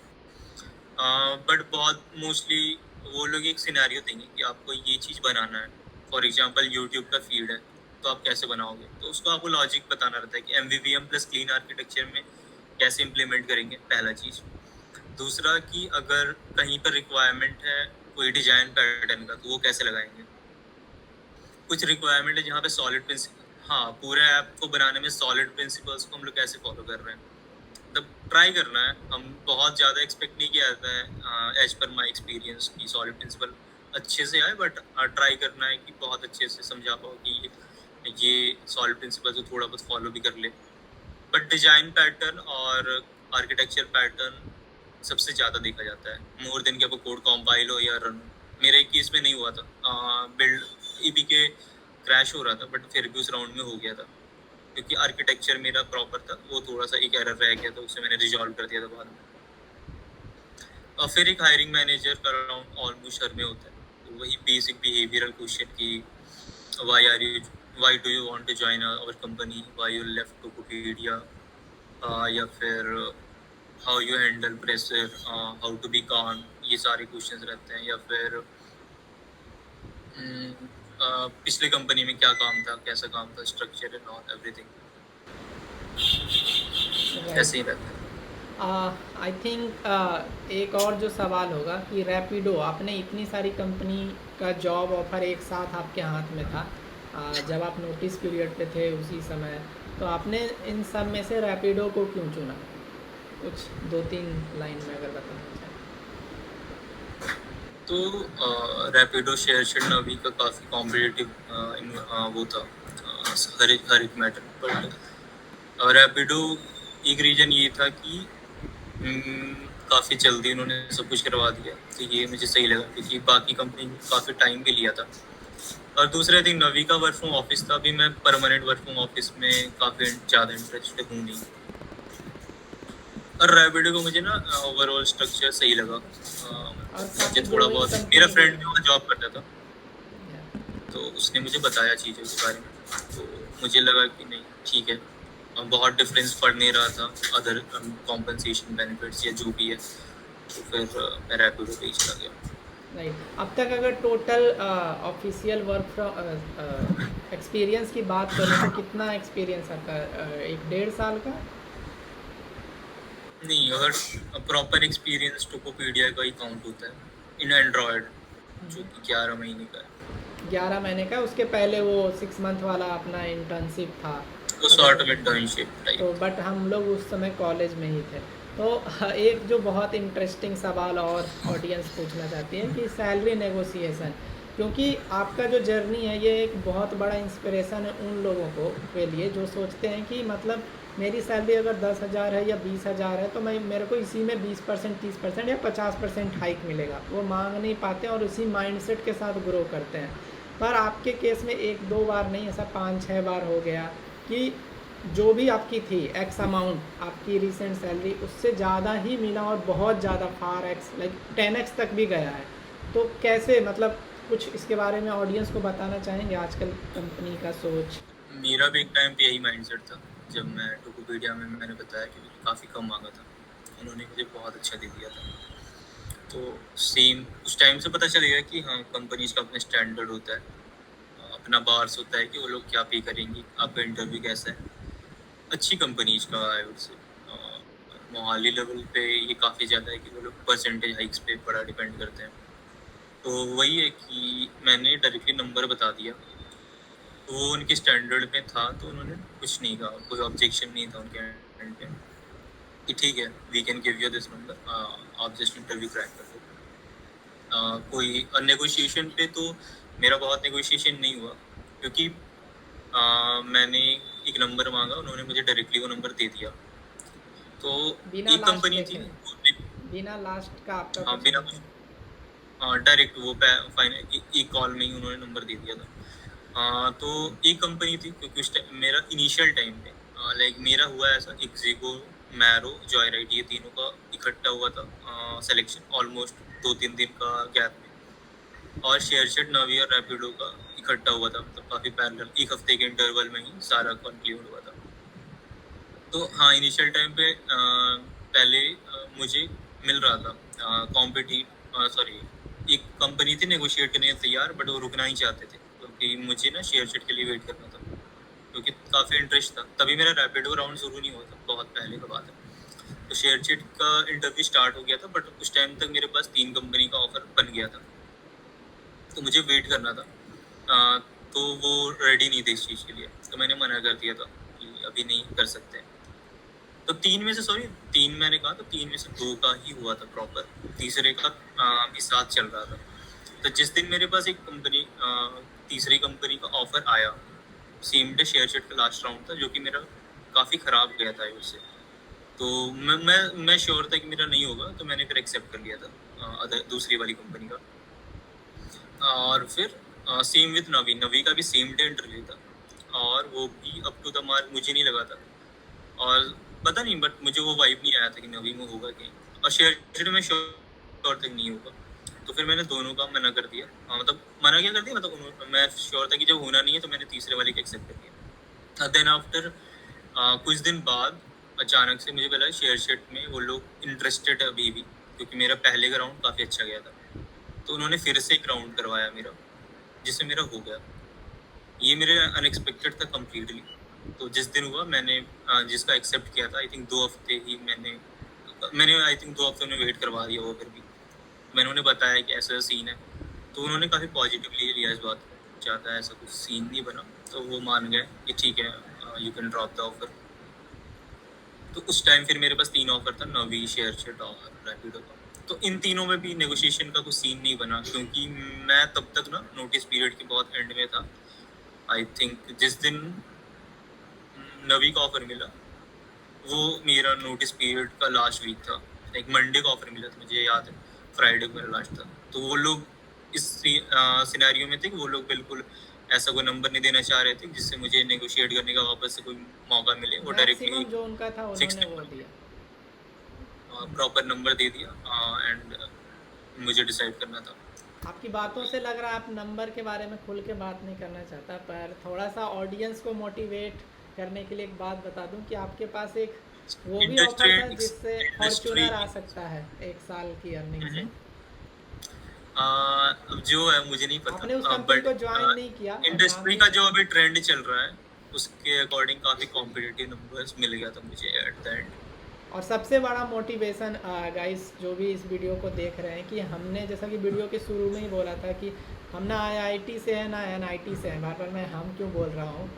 Speaker 2: बट बहुत मोस्टली वो लोग एक सिनेरियो देंगे कि आपको ये चीज़ बनाना है। फॉर एग्जांपल यूट्यूब का फीड है, तो आप कैसे बनाओगे? तो उसको आपको लॉजिक बताना रहता है कि एमवीवीएम प्लस क्लीन आर्किटेक्चर में कैसे इम्प्लीमेंट करेंगे, पहला चीज़। दूसरा कि अगर कहीं पर रिक्वायरमेंट है कोई डिजाइन पैटर्न का, तो वो कैसे लगाएंगे? कुछ रिक्वायरमेंट है जहाँ पे सॉलिड प्रिंसिपल, हाँ, पूरे ऐप को बनाने में सॉलिड प्रिंसिपल्स को हम लोग कैसे फॉलो कर रहे हैं, मतलब ट्राई करना है। हम बहुत ज़्यादा एक्सपेक्ट नहीं किया जाता है एज पर माई एक्सपीरियंस की सॉलिड प्रिंसिपल अच्छे से आए, बट ट्राई करना है कि बहुत अच्छे से समझा पाओ कि ये सॉलिड प्रिंसिपल को थोड़ा बहुत फॉलो भी कर ले। बट डिजाइन पैटर्न और आर्किटेक्चर पैटर्न सबसे ज़्यादा देखा जाता है, मोर देन कि आपको कोड कंपाइल हो या रन हो। मेरे केस में नहीं हुआ था, बिल्ड ईपी के क्रैश हो रहा था, बट फिर भी उस राउंड में हो गया था क्योंकि आर्किटेक्चर मेरा प्रॉपर था। वो थोड़ा सा एक एरर रह गया था, उसे मैंने रिजॉल्व कर दिया था बाद में। और फिर एक हायरिंग मैनेजर का राउंड ऑलमोस्ट हर में होता है, तो वही बेसिक बिहेवियरल क्वेश्चन की why are you why do you want to join our company, why you left Tokopedia, या फिर how you handle pressure, how to be calm, ये सारे क्वेश्चंस रहते हैं। या फिर पिछले कंपनी में क्या काम था, कैसा काम था, स्ट्रक्चर एंड ऑल एवरीथिंग ऐसे ही
Speaker 1: राइट।
Speaker 2: रहता है।
Speaker 1: आई थिंक एक और जो सवाल होगा कि रैपिडो, आपने इतनी सारी कंपनी का जॉब ऑफर एक साथ आपके हाथ में था, जब आप नोटिस पीरियड पे थे उसी समय, तो आपने इन सब में से रैपिडो को क्यों चुना? कुछ 2-3 लाइन में अगर बताना चाहें।
Speaker 2: तो रैपिडो शेयर नवी का काफ़ी कॉम्पिटिटिव वो था, हर एक मैटर। बट रैपिडो एक रीज़न ये था कि काफ़ी जल्दी उन्होंने सब कुछ करवा दिया, तो ये मुझे सही लगा क्योंकि बाकी कंपनी काफ़ी टाइम भी लिया था। और दूसरे दिन नवी का वर्क फ्रॉम ऑफिस था, अभी मैं परमानेंट वर्क फ्रॉम ऑफिस में काफ़ी ज़्यादा इंटरेस्टेड हूँ नहीं। और रैपिडो को मुझे ना ओवरऑल स्ट्रक्चर सही लगा।
Speaker 1: और
Speaker 2: मुझे
Speaker 1: काफ़ी
Speaker 2: थोड़ा
Speaker 1: ग्रोइंग
Speaker 2: बहुत, मेरा
Speaker 1: कंपनी भी
Speaker 2: फ्रेंड
Speaker 1: है।
Speaker 2: भी वहाँ जॉब करता था,
Speaker 1: या
Speaker 2: तो उसने मुझे बताया चीज़ों के बारे में, तो मुझे लगा कि नहीं ठीक है। बहुत डिफरेंस पड़ नहीं रहा था अदर कॉम्पनसेशन बेनिफिट्स या जो भी है, तो फिर मैं रैपिडो पे ही चला गया।
Speaker 1: राइट। अब तक अगर total official work from experience की बात करूँ तो कितना एक्सपीरियंस आपका? 1-1.5 साल का?
Speaker 2: नहीं, अगर प्रॉपर एक्सपीरियंस टोकोपीडिया का ही काउंट होता है इन एंड्रॉयड, जो कि 11 महीने का है।
Speaker 1: 11 महीने का। उसके पहले वो 6 मंथ वाला अपना इंटर्नशिप था
Speaker 2: वो
Speaker 1: अगर,
Speaker 2: शॉर्ट में इंटर्नशिप
Speaker 1: तो
Speaker 2: टाइप।
Speaker 1: बट हम लोग उस समय कॉलेज में ही थे। तो एक जो बहुत इंटरेस्टिंग सवाल और ऑडियंस पूछना चाहती है कि सैलरी नेगोशिएशन, क्योंकि आपका जो जर्नी है ये एक बहुत बड़ा इंस्पिरेशन है उन लोगों को के लिए जो सोचते हैं कि मतलब मेरी सैलरी अगर 10,000 है या 20,000 है तो मैं मेरे को इसी में 20%, 30% या 50% हाइक मिलेगा। वो मांग नहीं पाते और उसी माइंडसेट के साथ ग्रो करते हैं। पर आपके केस में 1-2 बार नहीं, ऐसा 5-6 बार हो गया कि जो भी आपकी थी एक्स अमाउंट, आपकी रिसेंट सैलरी उससे ज़्यादा ही मिला और बहुत ज़्यादा, फार एक्स, लाइक 10x तक भी गया है। तो कैसे, मतलब कुछ इसके बारे में ऑडियंस को बताना चाहेंगे आजकल कंपनी का सोच?
Speaker 2: मेरा भी एक टाइम पे यही माइंडसेट था। जब मैं टोकोपीडिया में, मैंने बताया कि मुझे काफ़ी कम मांगा था, उन्होंने मुझे बहुत अच्छा दे दिया था। तो सेम उस टाइम से पता चलेगा कि हाँ, कंपनीज का अपना स्टैंडर्ड होता है, अपना बार्स होता है कि वो लोग क्या पे करेंगी, आपका इंटरव्यू कैसा है। अच्छी कंपनीज का I would say Mohali level पे ये काफ़ी ज़्यादा है कि वो लोग परसेंटेज हाइक्स पे बड़ा डिपेंड करते हैं। तो वही है कि मैंने डायरेक्टली नंबर बता दिया, तो वो उनके स्टैंडर्ड में था, तो उन्होंने कुछ नहीं कहा, कोई ऑब्जेक्शन नहीं था उनके एंड पे कि ठीक है, we can give you this number, आप जस्ट इंटरव्यू क्रैक कर दो। कोई नेगोशिएशन पे तो मेरा बहुत नेगोशिएशन नहीं हुआ, क्योंकि मैंने एक नंबर मांगा, उन्होंने मुझे डायरेक्टली वो नंबर दे दिया। तो
Speaker 1: बिना
Speaker 2: एक
Speaker 1: लास्ट
Speaker 2: कंपनी थी
Speaker 1: देखे, बिना लास्ट का आपका
Speaker 2: हाँ,
Speaker 1: कुछ
Speaker 2: बिना
Speaker 1: देखे?
Speaker 2: कुछ, हाँ, डायरेक्ट वो फाइनल एक कॉल में ही उन्होंने नंबर दे दिया था। तो एक कंपनी थी, क्योंकि उस टाइम मेरा इनिशियल टाइम पे लाइक मेरा हुआ ऐसा, एक्जिगो, मैरो, जॉय राइड, ये तीनों का इकट्ठा हुआ था सिलेक्शन, ऑलमोस्ट 2-3 दिन का गैप में। और शेयरचैट, नावी और रैपिडो का इकट्ठा हुआ था, मतलब काफ़ी पैरेलल, एक हफ्ते के इंटरवल में ही सारा कंक्लूड हुआ था। तो हाँ, इनिशियल टाइम पे पहले मुझे मिल रहा था, कॉम्पिटी सॉरी एक कंपनी थी नेगोशिएट करने को तैयार, बट वो रुकना ही चाहते थे क्योंकि मुझे ना शेयर चैट के लिए वेट करना था, क्योंकि काफ़ी इंटरेस्ट था। तभी मेरा रैपिडो राउंड शुरू नहीं हुआ था, बहुत पहले का बात है। तो शेयर चैट का इंटरव्यू स्टार्ट हो गया था, बट उस टाइम तक मेरे पास 3 कंपनी का ऑफर बन गया था, तो मुझे वेट करना था। तो वो रेडी नहीं थे इस चीज़ के लिए, तो मैंने मना कर दिया था कि अभी नहीं कर सकते। तो 3 में से, सॉरी 3 मैंने कहा, तो 3 में से 2 का ही हुआ था प्रॉपर, तीसरे का अभी साथ चल रहा था। तो जिस दिन मेरे पास एक कंपनी तीसरी कंपनी का ऑफर आया, सेम डे शेयर चैट का लास्ट राउंड था, जो कि मेरा काफ़ी ख़राब गया था उससे। तो मैं श्योर था कि मेरा नहीं होगा, तो मैंने फिर एक्सेप्ट कर लिया था अदर दूसरी वाली कंपनी का। और फिर सेम विद नवी, नवी का भी सेम डे इंटरव्यू था, और वो भी अप टू द मार्क मुझे नहीं लगा था। और पता नहीं, बट मुझे वो वाइब नहीं आया था कि नवी में होगा कहीं, और शेयर में श्योर तक नहीं होगा। तो फिर मैंने दोनों का मना कर दिया, मतलब मना क्या कर दिया, मतलब मैं श्योर था कि जब होना नहीं है तो मैंने तीसरे वाले का एक्सेप्ट कर दिया। देन आफ्टर कुछ दिन बाद अचानक से मुझे पता शेयर चैट में वो लोग इंटरेस्टेड है अभी भी, क्योंकि मेरा पहले का राउंड काफ़ी अच्छा गया था। तो उन्होंने फिर से एक राउंड करवाया मेरा, जिससे मेरा हो गया। ये मेरे अनएक्सपेक्टेड था कम्प्लीटली। तो जिस दिन हुआ, मैंने जिसका एक्सेप्ट किया था, आई थिंक 2 हफ्ते ही मैंने आई थिंक 2 हफ्ते में वेट करवा दिया वो। फिर भी मैंने उन्हें बताया कि ऐसा सीन है, तो उन्होंने काफ़ी पॉजिटिवली लिया इस बात को, ज़्यादा ऐसा कुछ सीन नहीं बना। तो वो मान गए कि ठीक है, you can drop the offer. तो उस टाइम फिर मेरे पास 3 ऑफर था, नवी, शेयर चैट और रैपिडो का। तो इन तीनों में भी नेगोशिएशन का कुछ सीन नहीं बना, क्योंकि मैं तब तक ना नोटिस पीरियड के बहुत एंड में था। आई थिंक जिस दिन नवी का ऑफर मिला, वो मेरा नोटिस पीरियड का लास्ट वीक था। एक मंडे का ऑफर मिला था, मुझे याद है, फ्राइडे को मेरा लास्ट था। तो वो लोग इस सिनेरियो में थे कि वो लोग बिल्कुल ऐसा कोई नंबर नहीं देना चाह रहे थे जिससे मुझे नेगोशिएट करने का वापस से कोई मौका मिले। वो डायरेक्टली
Speaker 1: मैक्सिमम जो उनका था
Speaker 2: फिक्स
Speaker 1: उन्होंने वो
Speaker 2: नंबर,
Speaker 1: दिया।
Speaker 2: प्रॉपर नंबर दे दिया, एंड मुझे डिसाइड करना था।
Speaker 1: आपकी बातों से लग रहा है आप नंबर के बारे में खुल के बात नहीं करना चाहता, पर थोड़ा सा ऑडियंस को मोटिवेट करने के लिए एक बात बता दूं कि आपके पास एक वो भी ऑफर था जिससे
Speaker 2: इंडस्ट्री
Speaker 1: फॉर्च्यूनर आ सकता है 1 साल की अर्निंग से।
Speaker 2: अब जो है मुझे नहीं
Speaker 1: आपने उस
Speaker 2: पता,
Speaker 1: कंपनी
Speaker 2: बट
Speaker 1: को ज्वाइन नहीं किया और नाम
Speaker 2: इंडस्ट्री
Speaker 1: भी
Speaker 2: का जो अभी ट्रेंड चल रहा है उसके अकॉर्डिंग काफ़ी कॉम्पिटिटिव नंबर्स मिल गया था मुझे एट द एंड।
Speaker 1: और सबसे बड़ा मोटिवेशन गाइस जो भी इस वीडियो को देख रहे हैं, कि हमने जैसा कि वीडियो के शुरू में ही बोला था कि हम ना आईआईटी से है ना एनआईटी से है। बार बार मैं हम क्यों बोल रहा हूँ,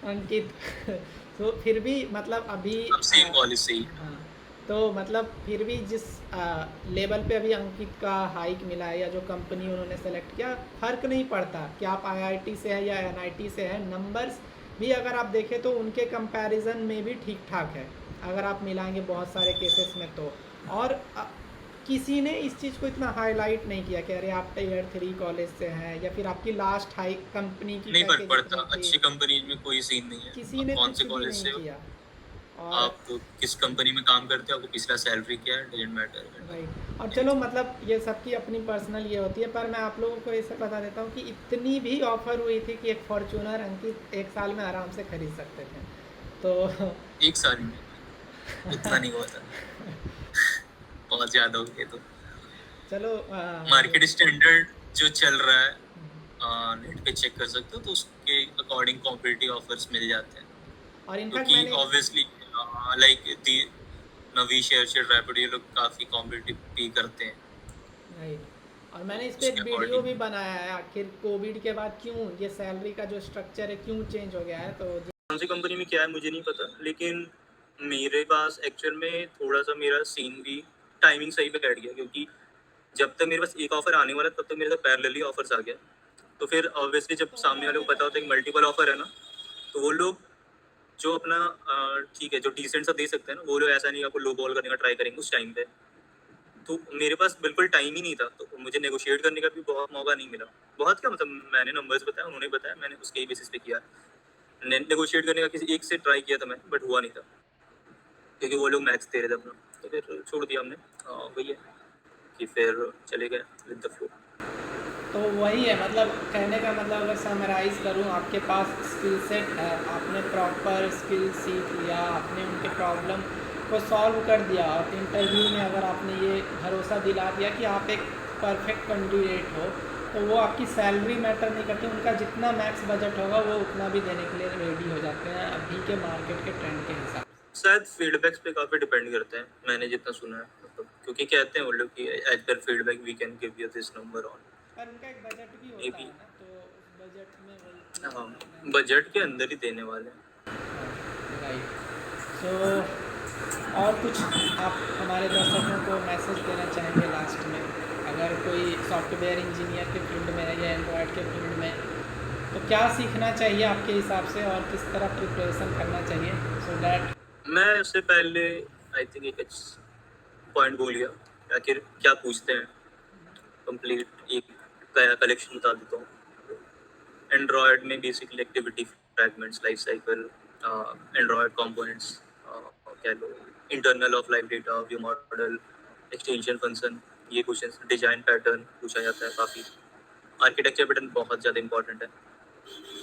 Speaker 1: अंकित तो फिर भी मतलब अभी
Speaker 2: हम सेम कॉलेज से ही।
Speaker 1: हाँ, तो मतलब फिर भी जिस लेवल पे अभी अंकित का हाइक मिला है या जो कंपनी उन्होंने सेलेक्ट किया, फ़र्क नहीं पड़ता कि आप आईआईटी से है या एनआईटी से है। नंबर्स भी अगर आप देखें तो उनके कंपैरिजन में भी ठीक ठाक है, अगर आप मिलाएंगे बहुत सारे केसेस में तो। और किसी ने इस चीज़ को इतना हाईलाइट नहीं किया कि अरे आप टियर 3 कॉलेज से हैं या फिर आपकी लास्ट हाई कंपनी की
Speaker 2: नहीं फर्क
Speaker 1: पैकेज
Speaker 2: पड़ता,
Speaker 1: इतनी थी।
Speaker 2: अच्छी कंपनी में कोई सीन नहीं है,
Speaker 1: किसी
Speaker 2: आप
Speaker 1: ने
Speaker 2: कौन
Speaker 1: कुछ
Speaker 2: से
Speaker 1: भी
Speaker 2: कॉलेज
Speaker 1: नहीं
Speaker 2: से हो,
Speaker 1: किया। और
Speaker 2: आप किस कंपनी में काम करते हो, आपको पिछला सैलरी क्या है, डजेंट मैटर।
Speaker 1: राइट। और चलो मतलब ये सबकी अपनी पर्सनल ये होती है, पर मैं आप लोगों को ऐसे बता देता हूँ कि इतनी भी ऑफर हुई थी कि एक फॉर्च्यूनर अंकित 1 साल में आराम से खरीद सकते थे। तो
Speaker 2: 1 साल में उतना नहीं हुआ था, बहुत ज़्यादा हो गया। तो
Speaker 1: चलो
Speaker 2: मार्केट स्टैंडर्ड जो चल रहा है नेट पे चेक कर सकते हो, तो उसके अकॉर्डिंग कॉम्पिटिटिव ऑफर्स मिल जाते हैं।
Speaker 1: और इनफैक्ट
Speaker 2: क्योंकि
Speaker 1: मैंने
Speaker 2: obviously like the Navi, share chat, rapid, ये लोग काफ़ी कॉम्पिटिटिव भी करते हैं।
Speaker 1: राइट। और मैंने इस पर एक
Speaker 2: उसके
Speaker 1: वीडियो
Speaker 2: अकॉर्डिंग
Speaker 1: भी बनाया है, आखिर कोविड के बाद क्यों ये सैलरी का जो स्ट्रक्चर है क्यों चेंज हो गया है। तो
Speaker 2: कौन सी कंपनी में क्या है मुझे नहीं पता, लेकिन मेरे पास एक्चुअल में थोड़ा सा मेरा सीन भी टाइमिंग सही पे बैठ गया, क्योंकि जब तक मेरे पास एक ऑफर आने वाला तब तक मेरे साथ पैरेलली ऑफर्स आ गया। तो फिर ऑब्वियसली जब सामने वाले को पता होता है कि मल्टीपल ऑफर है ना, तो वो लोग जो अपना ठीक है, जो डिसेंट सा दे सकते हैं ना, वो लोग ऐसा नहीं आपको लो बॉल करने का ट्राई करेंगे उस टाइम पे। तो मेरे पास बिल्कुल टाइम ही नहीं था, तो मुझे नेगोशिएट करने का भी बहुत मौका नहीं मिला। बहुत क्या मतलब, मैंने नंबर्स बताया, उन्होंने बताया, मैंने उसके ही बेसिस पे किया। नेगोशिएट करने का किसी एक से ट्राई किया था मैं, बट हुआ नहीं था, क्योंकि वो लोग मैक्स दे रहे थे अपना। तो फिर छोड़ दिया हमने। वही है कि फिर चले गए विद द फ्लो।
Speaker 1: तो वही है, मतलब कहने का मतलब अगर समराइज़ करूँ, आपके पास स्किल सेट है, आपने प्रॉपर स्किल सीख लिया, आपने उनके प्रॉब्लम को सॉल्व कर दिया, और इंटरव्यू में अगर आपने ये भरोसा दिला दिया कि आप एक परफेक्ट कैंडिडेट हो तो वो आपकी सैलरी मैटर नहीं करती, उनका जितना मैक्स बजट होगा वो उतना भी देने के लिए रेडी हो जाते हैं अभी के मार्केट के ट्रेंड के हिसाब से।
Speaker 2: शायद फीडबैक्स पे काफ़ी डिपेंड करते हैं, मैंने जितना सुना है, मतलब क्योंकि कहते हैं वो लोग कि as per feedback we can give you this number on,
Speaker 1: पर उनका एक बजट भी
Speaker 2: मे
Speaker 1: होता
Speaker 2: बी।
Speaker 1: है ना, तो उस बजट में वही
Speaker 2: हाँ, बजट के अंदर ही देने वाले हैं।
Speaker 1: राइट। सो और कुछ आप हमारे दर्शकों को मैसेज देना चाहेंगे लास्ट में, अगर कोई सॉफ्टवेयर इंजीनियर के फील्ड में है या एंड्रॉयड के फील्ड में, तो क्या सीखना चाहिए आपके हिसाब से और किस तरह प्रिपरेशन करना चाहिए सो दैट।
Speaker 2: मैं उससे पहले आई थिंक एक पॉइंट भूल गया, आखिर क्या पूछते हैं, कंप्लीट एक कलेक्शन बता देता हूँ। एंड्रॉयड में basically activity fragments, life cycle, Android components, कह लो internal of life data, view model, extension function, ये क्वेश्चंस, डिजाइन पैटर्न पूछा जाता है काफ़ी। आर्किटेक्चर पैटर्न बहुत ज़्यादा इंपॉर्टेंट है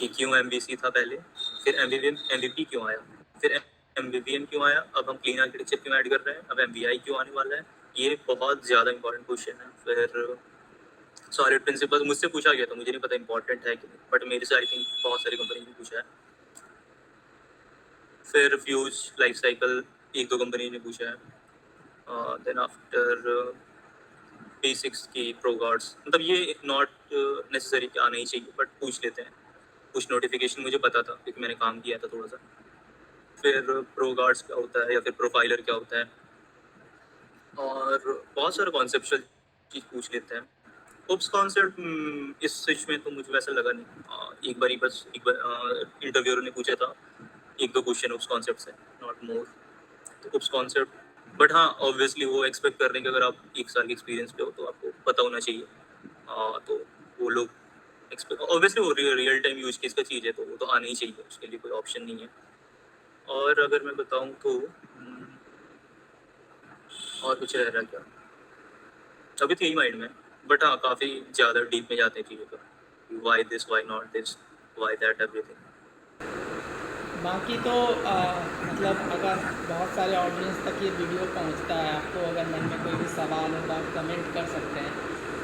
Speaker 2: कि क्यों MVC था पहले, फिर MVP क्यों आया, फिर MVVM क्यों आया, अब हम क्लीन आर्किटेक्चर क्यों ऐड कर रहे हैं, अब MVI क्यों आने वाला है। ये बहुत ज़्यादा इंपॉर्टेंट क्वेश्चन है। फिर सॉलिड प्रिंसिपल मुझसे पूछा गया, तो मुझे नहीं पता इंपॉर्टेंट है कि नहीं, बट मेरे से आई थिंक बहुत सारी कंपनी ने पूछा है। फिर फ्यूज लाइफ साइकिल एक दो कंपनी ने पूछा है। देन आफ्टर बेसिक्स की प्रोगार्ड्स, मतलब ये नॉट नेसेसरी कि आना ही चाहिए, बट पूछ लेते हैं। कुछ नोटिफिकेशन मुझे पता था क्योंकि मैंने काम किया था थोड़ा सा। फिर प्रोगार्ड्स क्या होता है या फिर प्रोफाइलर क्या होता है, और बहुत सारे कॉन्सेप्चुअल चीज़ पूछ लेते हैं। ओप्स कॉन्सेप्ट इस स्विच में तो मुझे वैसा लगा नहीं। एक बार इंटरव्यूअर ने पूछा था एक दो क्वेश्चन ओप्स कॉन्सेप्ट से, नॉट मोर। तो ओप्स कॉन्सेप्ट, बट हाँ ऑब्वियसली वो एक्सपेक्ट कर रहे हैं कि अगर आप 1 साल के एक्सपीरियंस पे हो तो आपको पता होना चाहिए। तो वो लोग ऑब्वियसली वो रियल टाइम यूज केस का चीज़ है, तो वो तो आना ही चाहिए, उसके लिए कोई ऑप्शन नहीं है। और अगर मैं बताऊँ तो और कुछ रह रहा क्या, अभी तो यही माइंड में, बट हाँ काफ़ी ज़्यादा डीप में जाते हैं चीज़ों का, why this, why not this, why that, everything.
Speaker 1: बाकी तो मतलब अगर बहुत सारे ऑडियंस तक ये वीडियो पहुंचता है, आपको अगर मन में कोई भी सवाल हो तो आप कमेंट कर सकते हैं।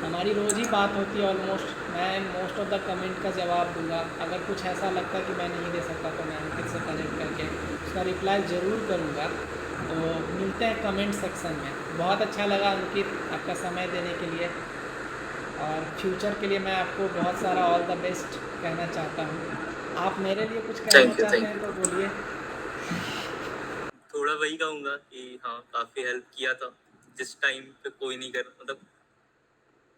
Speaker 1: हमारी रोज़ ही बात होती है ऑलमोस्ट, मैं मोस्ट ऑफ द कमेंट का जवाब दूंगा। अगर कुछ ऐसा लगता है कि मैं नहीं दे सकता तो मैं अंकित से कनेक्ट करके उसका रिप्लाई ज़रूर करूँगा। तो मिलते हैं कमेंट सेक्शन में। बहुत अच्छा लगा अंकित आपका समय देने के लिए, और फ्यूचर के लिए मैं आपको बहुत सारा ऑल द बेस्ट कहना चाहता हूँ। आप मेरे लिए कुछ कहना
Speaker 2: थैंक यू,
Speaker 1: चाहते
Speaker 2: थैंक
Speaker 1: हैं
Speaker 2: यू।
Speaker 1: तो बोलिए।
Speaker 2: थोड़ा वही कहूँगा कि हाँ काफ़ी हेल्प किया था, जिस टाइम पे कोई नहीं कर, मतलब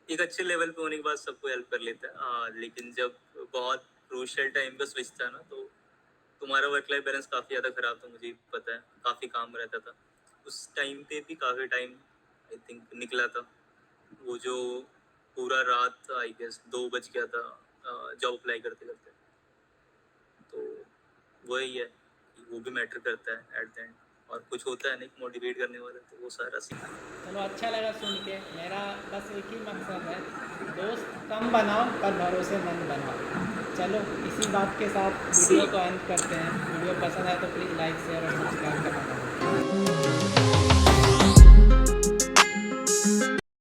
Speaker 2: एक अच्छे लेवल पे होने के बाद सबको हेल्प कर लेता है। लेकिन जब बहुत क्रूशियल टाइम पे स्विच था ना, तो तुम्हारा वर्क लाइफ बैलेंस काफ़ी ज़्यादा ख़राब था, मुझे पता है, काफ़ी काम रहता था उस टाइम पे भी, काफ़ी टाइम आई थिंक निकला था। वो जो पूरा रात आई गेस 2 बज गया था जॉब अप्लाई करते करते। तो वही है कि वो भी मैटर करता है एट द एंड, और कुछ होता है नहीं मोटिवेट करने वाला, तो वो सारा सीखा।
Speaker 1: चलो अच्छा लगा सुन के। मेरा बस एक ही मकसद है, दोस्त कम बनाओ पर भरोसेमंद बनाओ। चलो इसी बात के साथ वीडियो को अंत करते हैं। वीडियो पसंद आए तो प्लीज़ लाइक शेयर और सब्सक्राइब करना।